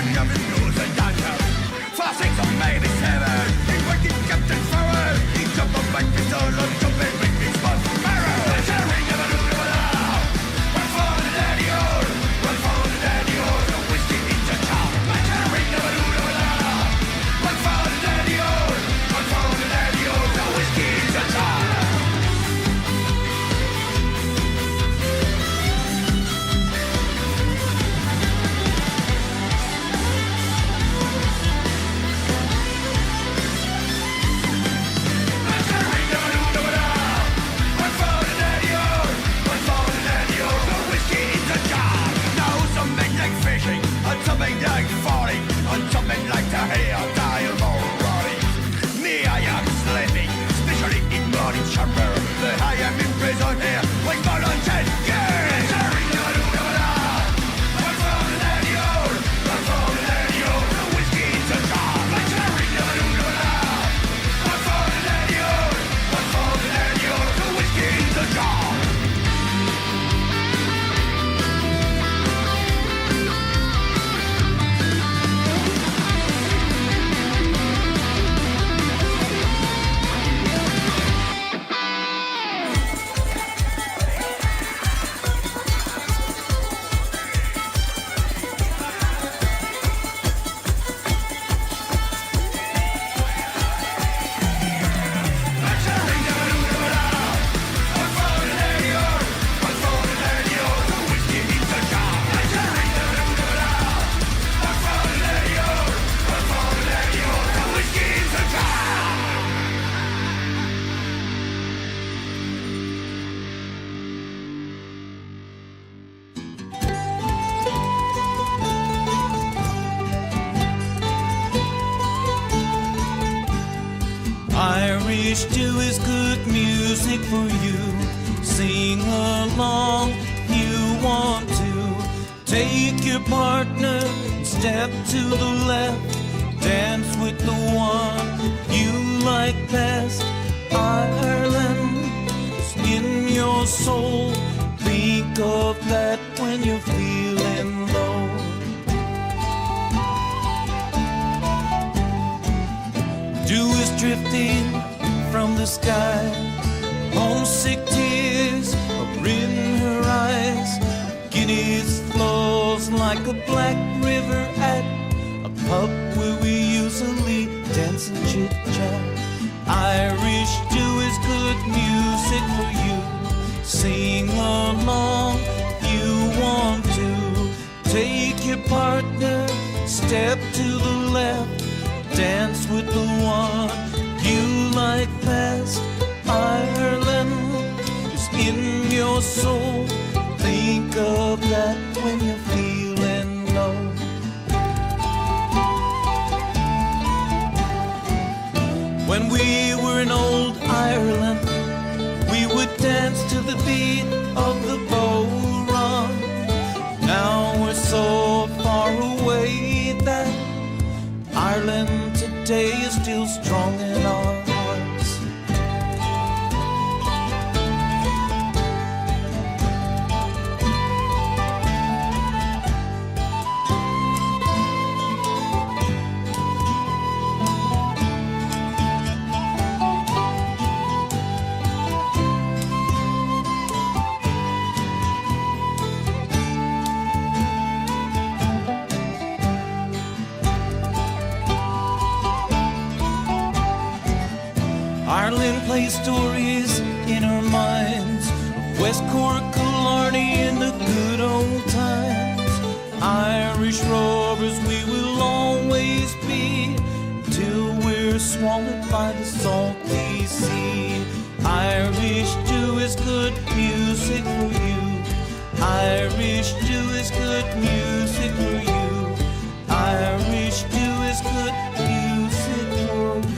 Irish stew is good music for you. Sing along if you want to. Take your partner, step to the left. Dance with the one you like best. Ireland is in your soul. Think of that when you're feeling low. Dew is drifting from the sky. Homesick tears are in her eyes. Guinness flows like a black river at a pub where we usually dance and chit-chat. Irish stew is good music for you. Sing along if you want to. Take your partner, step to the left. Dance with the one you like best. Ireland is in your soul. Think of that when you're feeling low. When we were in old Ireland, we would dance to the beat of the bow run. Now we're so far away that Ireland today is still strong in our hearts. Ireland plays stories in our minds of West Cork, Killarney in the good old times. Irish rovers we will always be till we're swallowed by the salty sea. Irish stew is good music for you. Irish stew is good music for you. Irish stew is good music for you.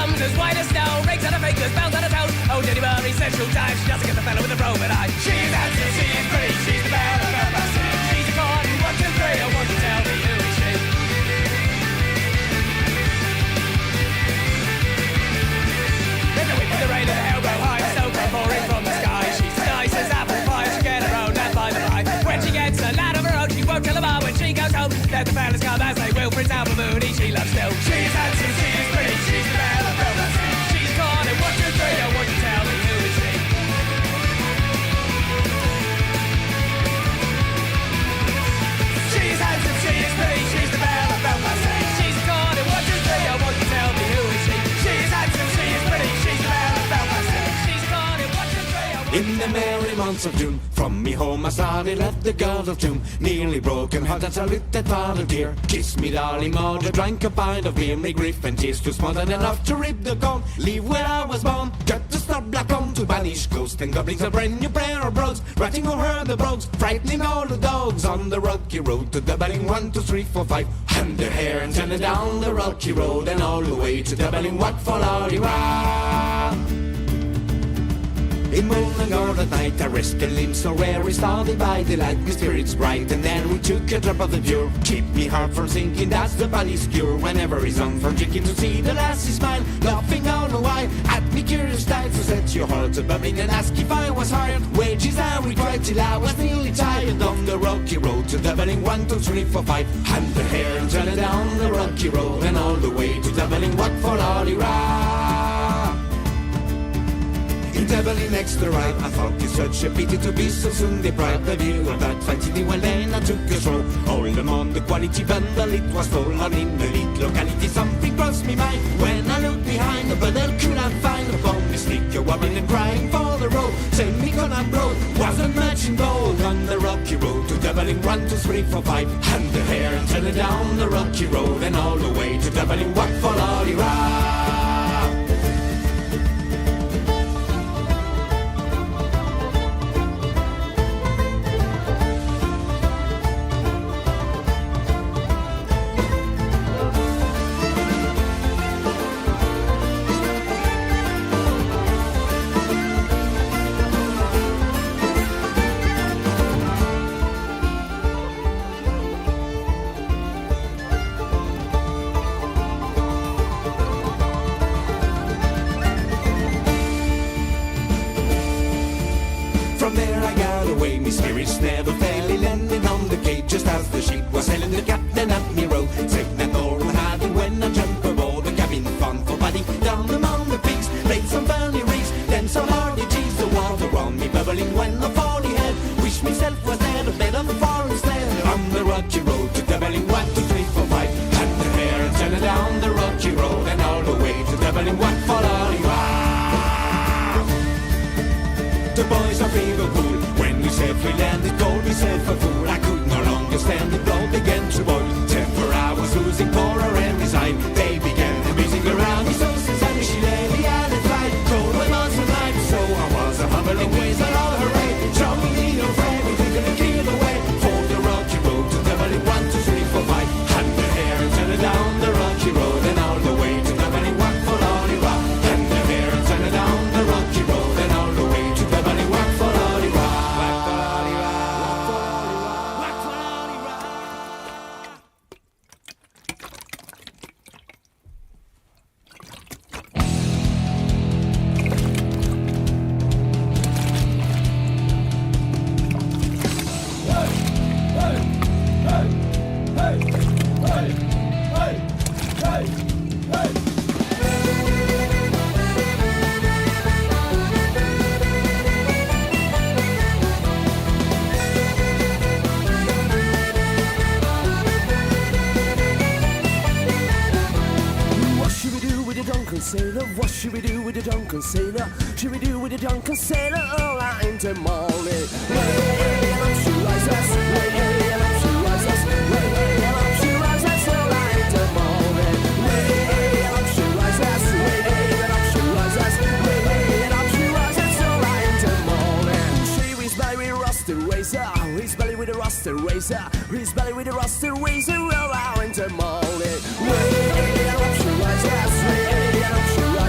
arms as white as snow, rings on her fingers, bells on her toes. Oh, Jenny Murray says she'll die, she doesn't get the fellow with the robot eye. She's handsome, she's pretty, she's the belle of Belfast. She's a corn, 1, 2, 3, oh, won't you tell me who is she? There's a whip in the rain and the elbow high, snow come pouring from the sky. She's as nice as apple pie, she'll get her own, and by the by, when she gets a lad of her own, she won't tell her ma when she goes home. Let the fellas come as they will, for it's Alpha Mooney she loves still. She's handsome, she's pretty, she's the belle of Belfast. She's corn, and 1, 2, 3, oh, won't you tell me who is she? She's handsome, she is pretty, she's the belle of Belfast. She's corn, and 1, 2, 3, oh, won't you tell me who is she? She's handsome, she is pretty, she's the belle of Belfast. She's corn, and 1, 2, 3, oh,
In the merry months of June, from me home I started, left the girls of June, nearly broken heart and saluted volunteer. Kiss me darling mother, drank a pint of beer, me grief and tears too small than enough to rip the cone. Leave where I was born, cut the stop black home to banish ghosts and goblins, a brand new pair of broads, ratting over the brogues, frightening all the dogs on the rocky road to Dublin 1, 2, 3, 4, 5. And the hair and turn it down the rocky road and all the way to Dublin, what for Lordy in moon and gold at night, I rest the limbs so rare, we started by the light, my spirits bright, and then we took a drop of the pure. Keep me heart from sinking, that's the body's cure. Whenever he's on from drinking to see the lassie smile, laughing all the while at me curious style. So set your heart a bubbling and ask if I was hired. Wages I required till I was nearly tired. On the rocky road to Dublin 1, 2, 3, 4, 5. Hand the hair and turn it down the rocky road and all the way to Dublin, what for Lordy in Dublin next to right, I thought it such a pity to be so soon deprived of you. And that fighting well then I took a stroll. All them on the quality bundle it was full. And in the lead locality something crossed me mind. When I looked behind, but I could not find upon me sneak a woman and crying for the road. Send me on road, wasn't much in gold. On the rocky road to Dublin 1, 2, 3, 4, 5. Hand the hair and turn it down the rocky road and all the way to Dublin, what for Lordy From there I got away, me spirits never fail, landing on the gate just as the ship was sailing. The captain at me row said that all had it when I jump aboard the cabin, fun for buddy down among the pigs, played some funny reefs, then some hardy cheese. The water on me bubbling when I fall head, wish myself was dead, a bed on the forest land. On the rocky road to Dublin 1, 2, 3, 4, 5. Had the hair and turn it down the rocky road and all the way to Dublin, what for Lordy the boys of Liverpool, when we said we landed, called myself a fool. I could no longer stand, the blood began to boil. Temper I was losing, power and design. They began abusing around me, so since I she lay me out and flight. Cold when was the night, so I was a humbling ways and all her way. Show me no friend, we took the key the way. For the rocky road to Dublin 1, 2, 3, 4, 5. Hand the hair and turn it down the rocky road and all the way to Dublin, what for Lordy Hand the hair and turn it down the rocky road and all the way to Dublin, what for Lordy
Sailor, what should we do with the drunken sailor? Should we do with the drunken sailor all out into morning? Way up she rises, way up she rises, way up she rises all out into morning. Way up she rises, way up she rises, way up she rises all out into morning. She was belly with a rusty razor, his belly with a rusty razor, his belly with a rusty razor all out into morning. Way up she rises, way up she rises.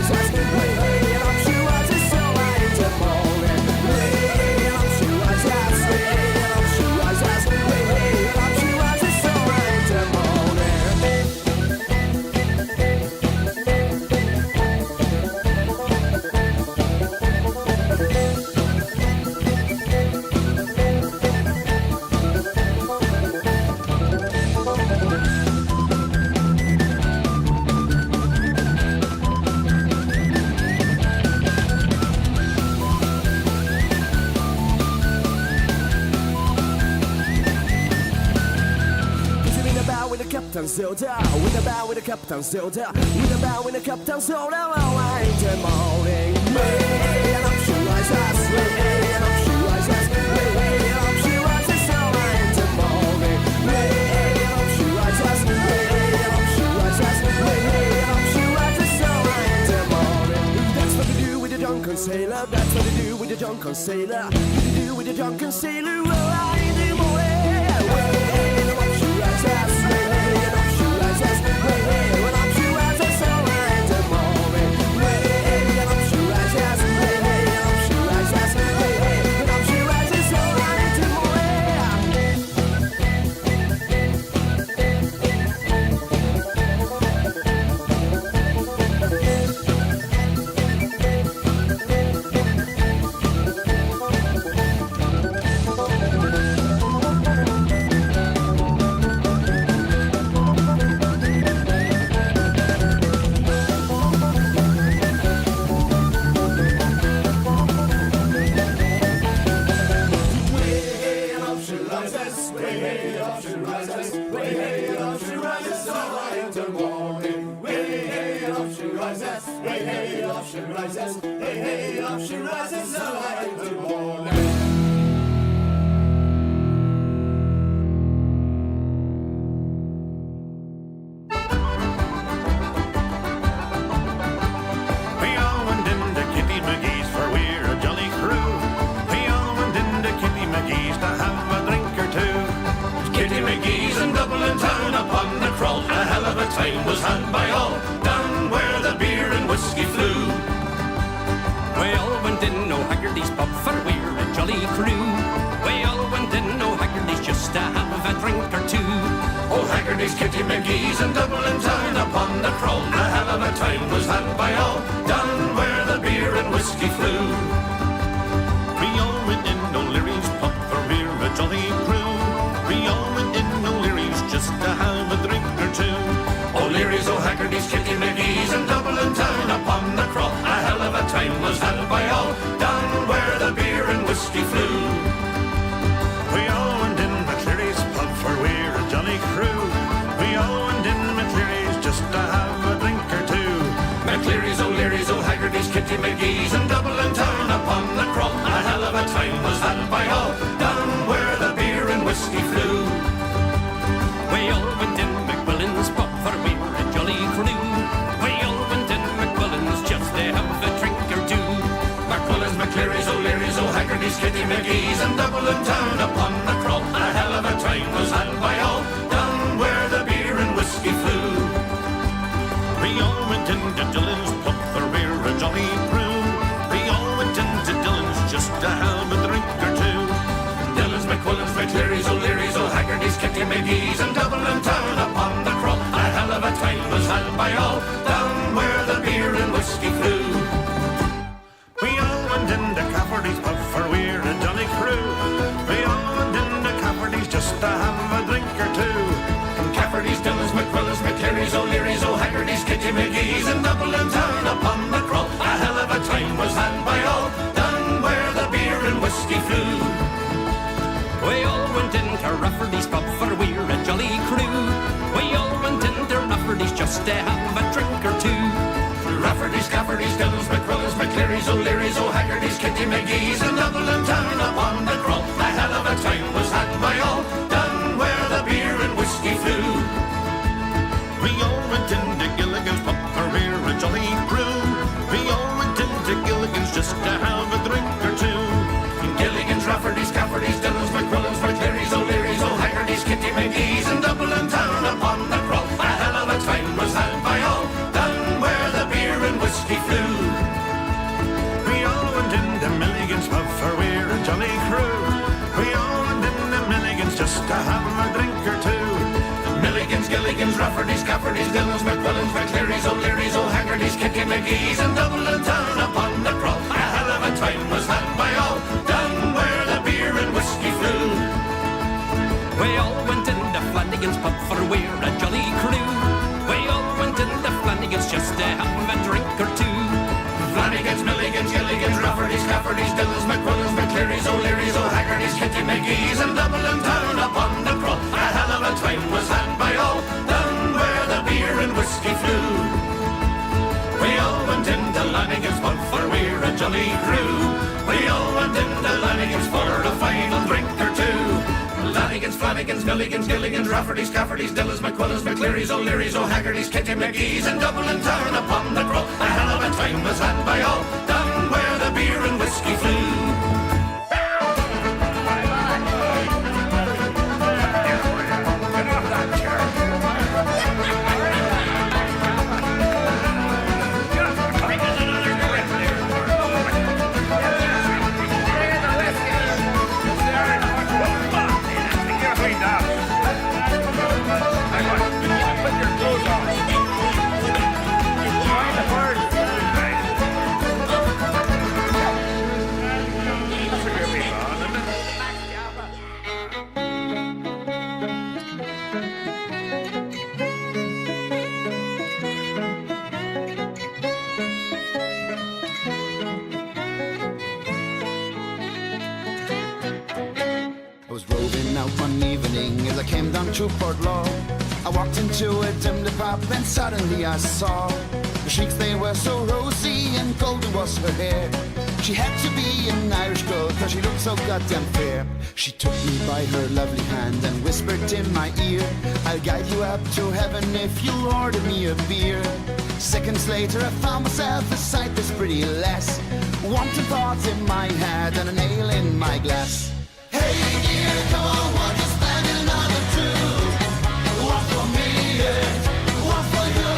soda, with a bow with a Captain Soda, with a bow with a Captain Soda, all in the morning. Way up she rises, way up she rises, way up she rises, all in the morning. Way up she rises, way up she rises, way up she rises, all in the morning. That's what they do with the drunken sailor. That's what they do with the drunken sailor. What they do with the drunken sailor, all in the morning. Way up she rises, way up she rises, way up she rises, all in the morning. Way up she rises, way up she rises, way up she rises, all in the
McGee's and Dublin town upon the crawl. A hell of a time was had by all. Down Flanagan's for a final drink or two. Lanigans, Flanagans, Gilligans, Gilligans, Raffertys, Caffertys, Dillers, McQuillans, McClearys, O'Learys, O'Haggertys, Kitty McGee's, and Dublin Town upon the Grow. A hell of a time was had by all, down where the beer and whiskey flew.
To Port Law, I walked into a dimly pub and suddenly I saw the sheiks. They were so rosy and golden was her hair. She had to be an Irish girl cause she looked so goddamn fair. She took me by her lovely hand and whispered in my ear, I'll guide you up to heaven if you'll order me a beer. Seconds later I found myself beside this pretty lass, wanting thoughts in my head and a nail in my glass. Hey dear, come on, won't you spend another two? One for me and one for you.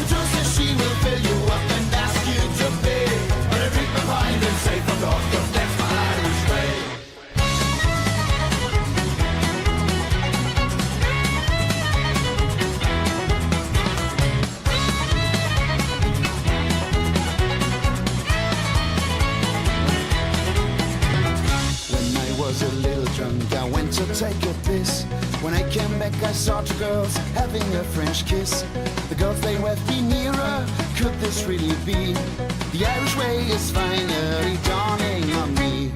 The truth is she will fill you up and ask you to pay. But I drink my wine and say fuck off, cause that's my Irish way. When I was a little drunk, I went to take a piss. When I came back, I saw two girls having a French kiss. The girls, they waved me nearer. Could this really be? The Irish way is finally dawning on me.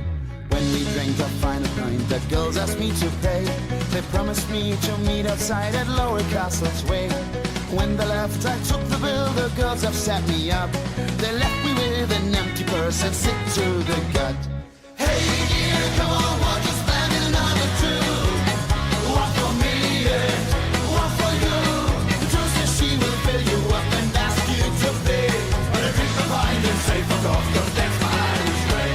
When we drank the final pint, the girls asked me to pay. They promised me to meet outside at Lower Castle's Way. When they left, I took the bill. The girls have set me up. They left me with an empty purse and sick to the gut. Hey dear, come on, won't you spend another two? One for me and one for you. The truth is she will fill you up and ask you to pay. But I drink the wine and say fuck off, cause that's my Irish way.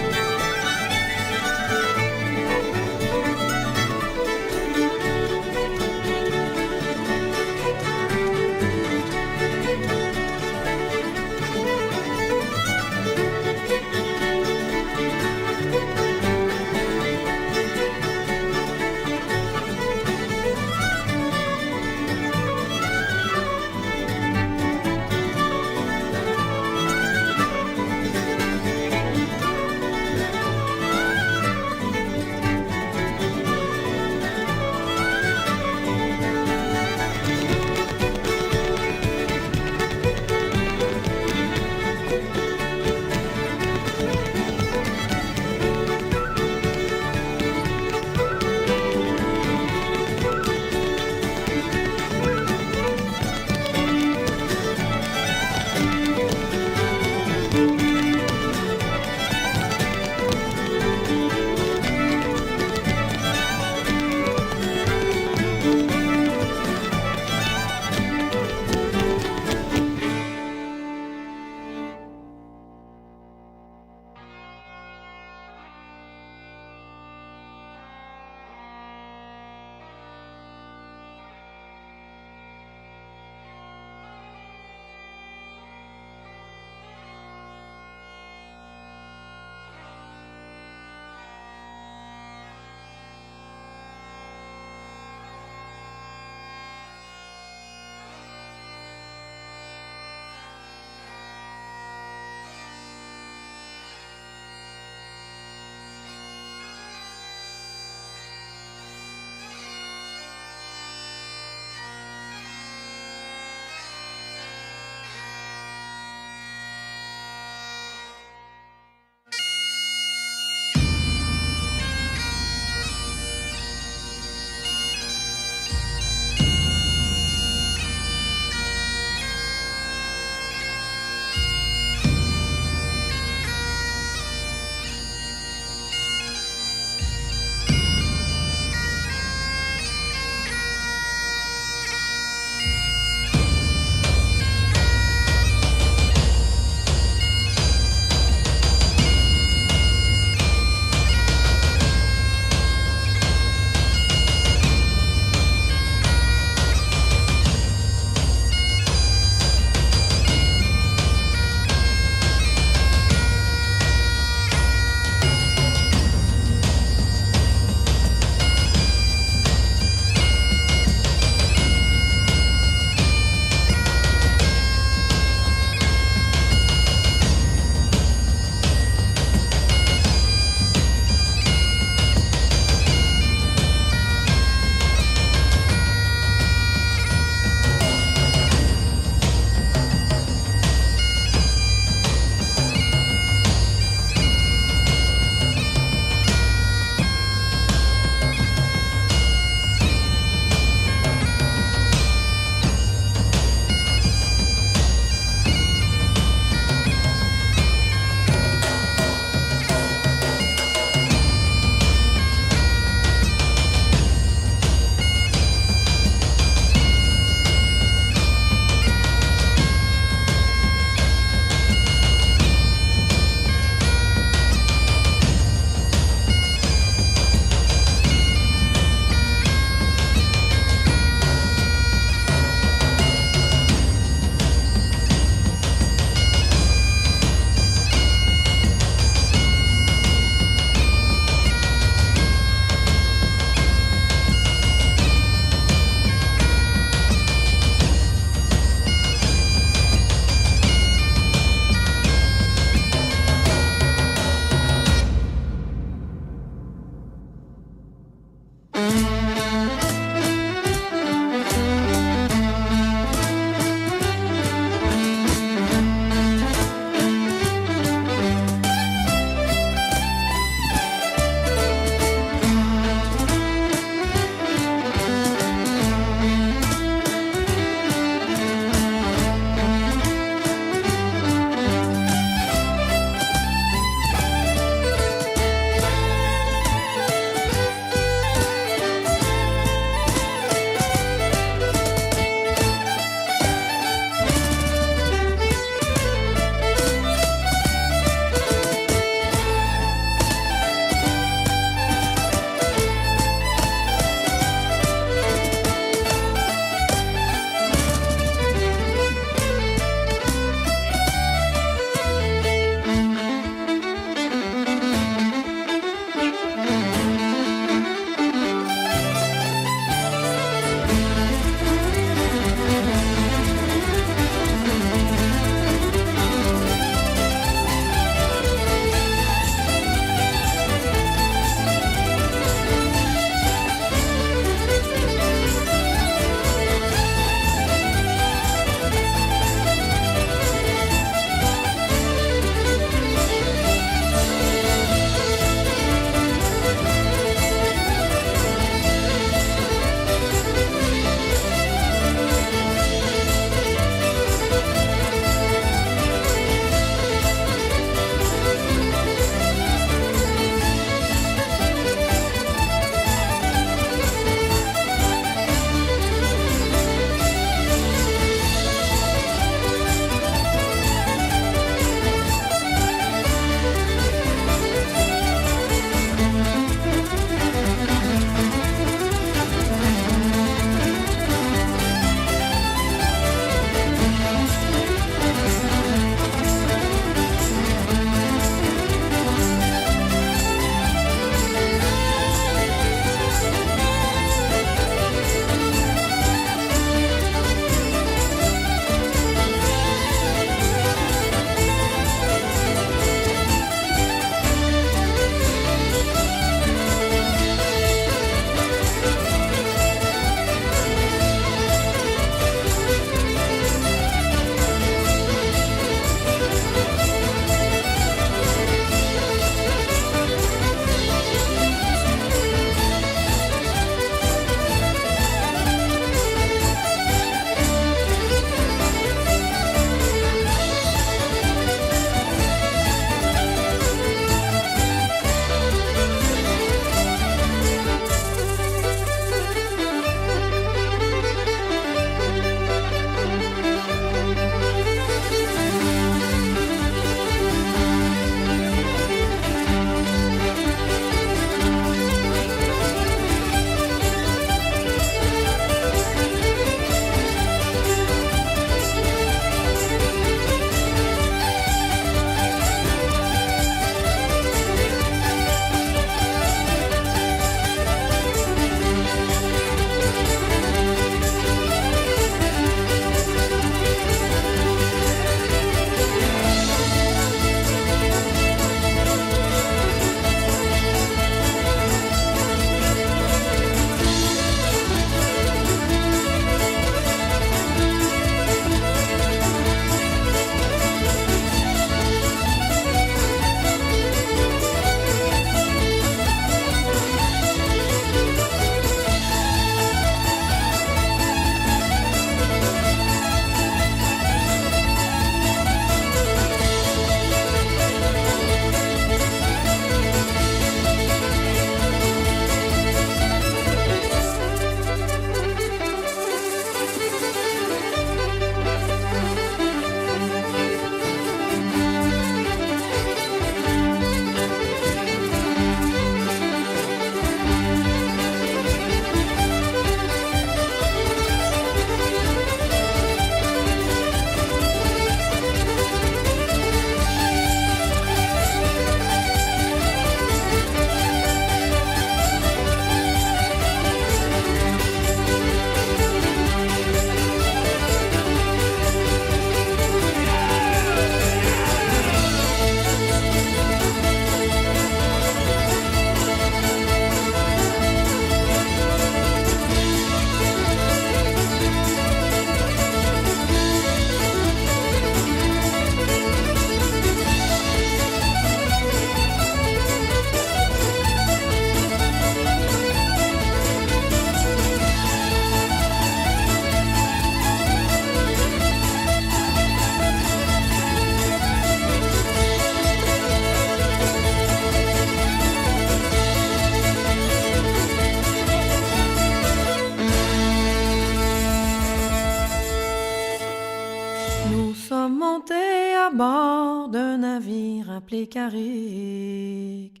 à bord d'un navire appelé Carrick.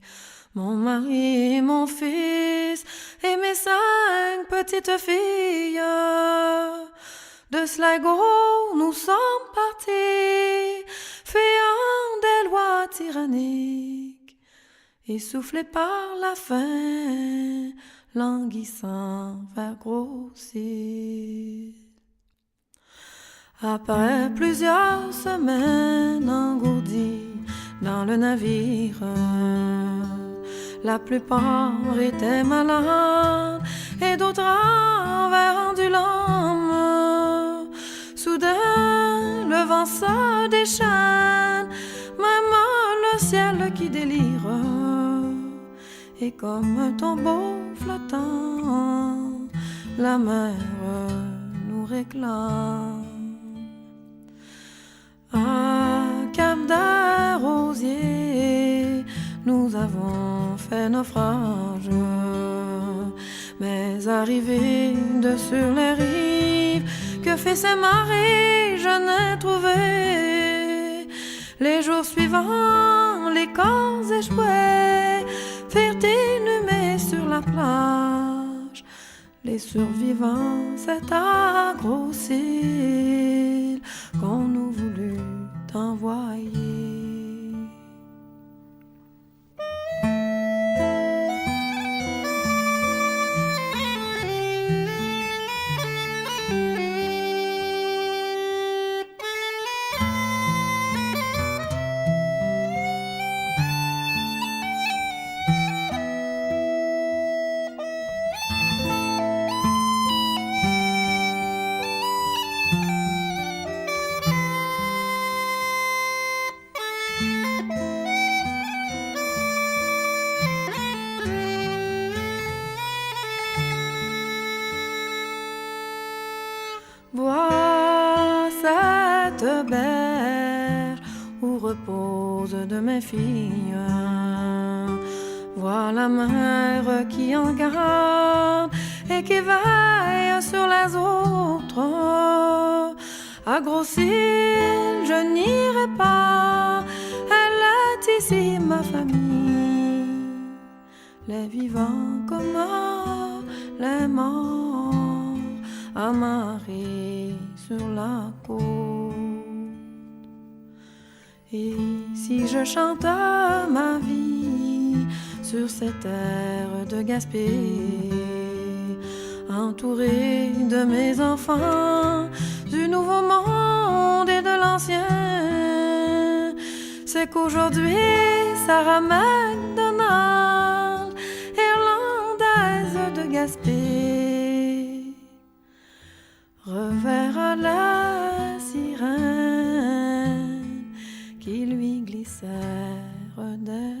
Mon mari, mon fils et mes 5 petites filles. De Sligo, nous sommes partis, fuyant des lois tyranniques, essoufflés par la faim, languissant vers grossir. Après plusieurs semaines engourdis dans le navire, la plupart étaient malades et d'autres avaient rendu l'âme. Soudain, le vent se déchaîne, même le ciel qui délire, et comme un tombeau flottant, la mer nous réclame. À Cap des-Rosiers, nous avons fait naufrage, mais arrivé de sur les rives, que fait ces marées, je n'ai trouvé. Les jours suivants, les corps échoués firent inhumés sur la plage. Les survivants, c'est à Grosse-Île qu'on nous voulut envoyer. De mes filles, vois la mère qui en garde et qui veille sur les autres. À Grosse-Île, je n'irai pas, elle est ici ma famille. Les vivants comme les morts, amarrés sur la côte. Et si je chante ma vie sur ces terres de Gaspé, entourée de mes enfants, du nouveau monde et de l'ancien, c'est qu'aujourd'hui Sarah McDonald, irlandaise de Gaspé, reverra la sirène qui lui glissèrent des mains.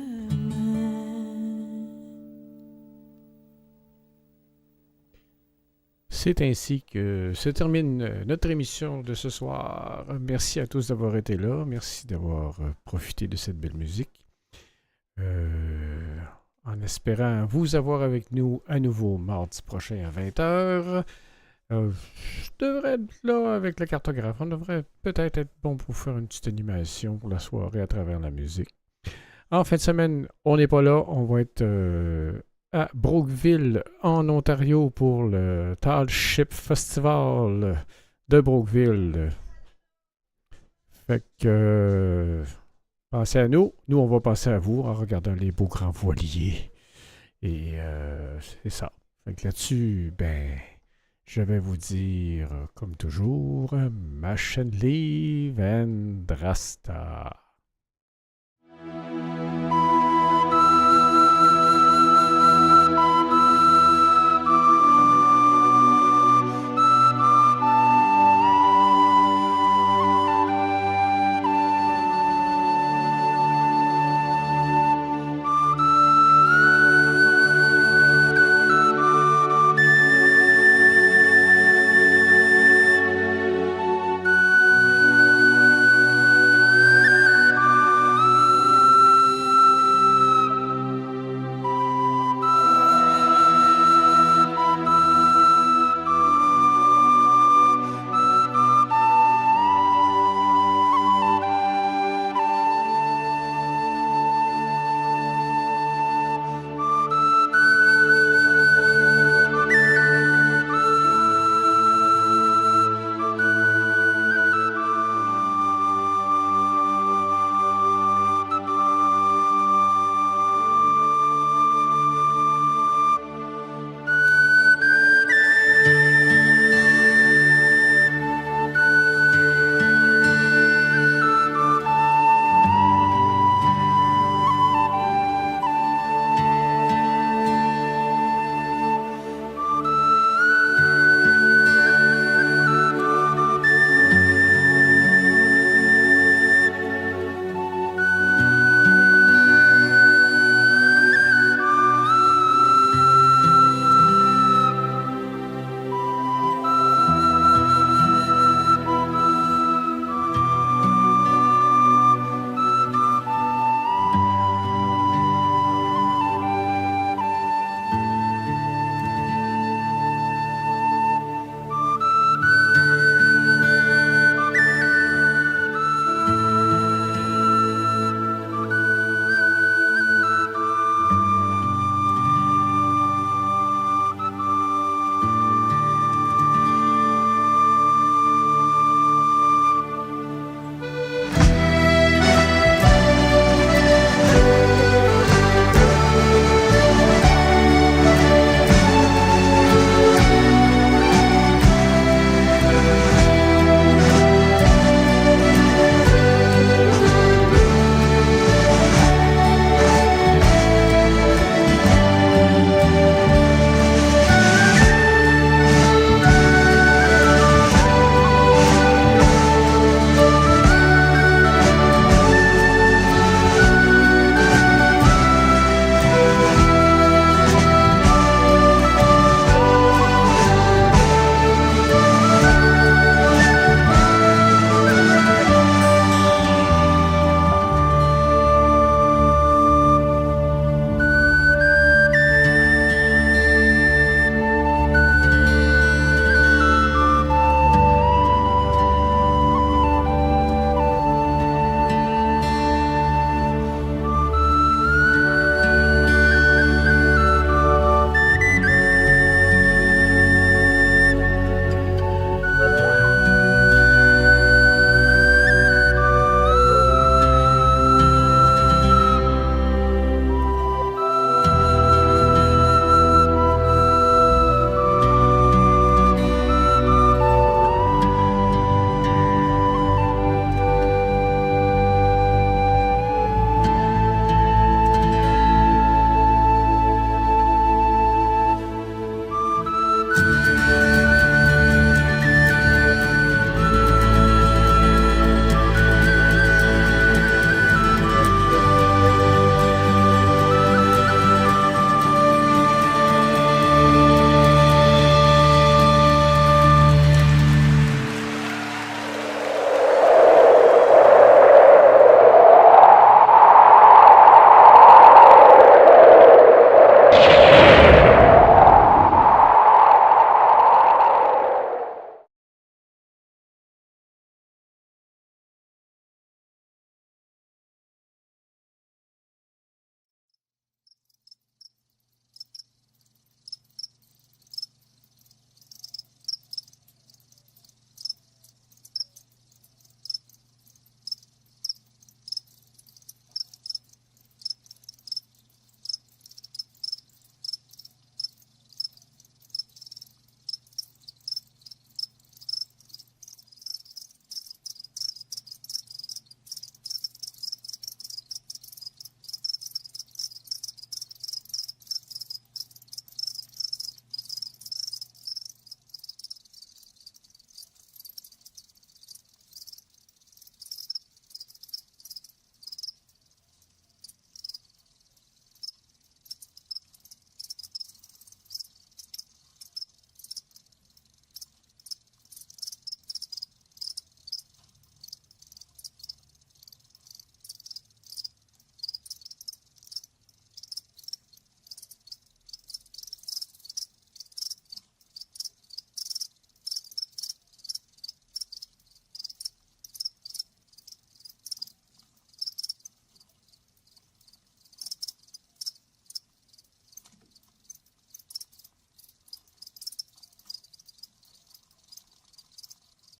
C'est ainsi que se termine notre émission de ce soir. Merci à tous d'avoir été là. Merci d'avoir profité de cette belle musique. En espérant vous avoir avec nous à nouveau mardi prochain à 20h. Je devrais être là avec le cartographe. On devrait peut-être être bon pour faire une petite animation pour la soirée à travers la musique. En fin de semaine, on n'est pas là. On va être à Brookville, en Ontario, pour le Tall Ship Festival de Brookville. Fait que pensez à nous. Nous, on va penser à vous en regardant les beaux grands voiliers. Et c'est ça. Fait que là-dessus, je vais vous dire, comme toujours, Machenliv and Drasta.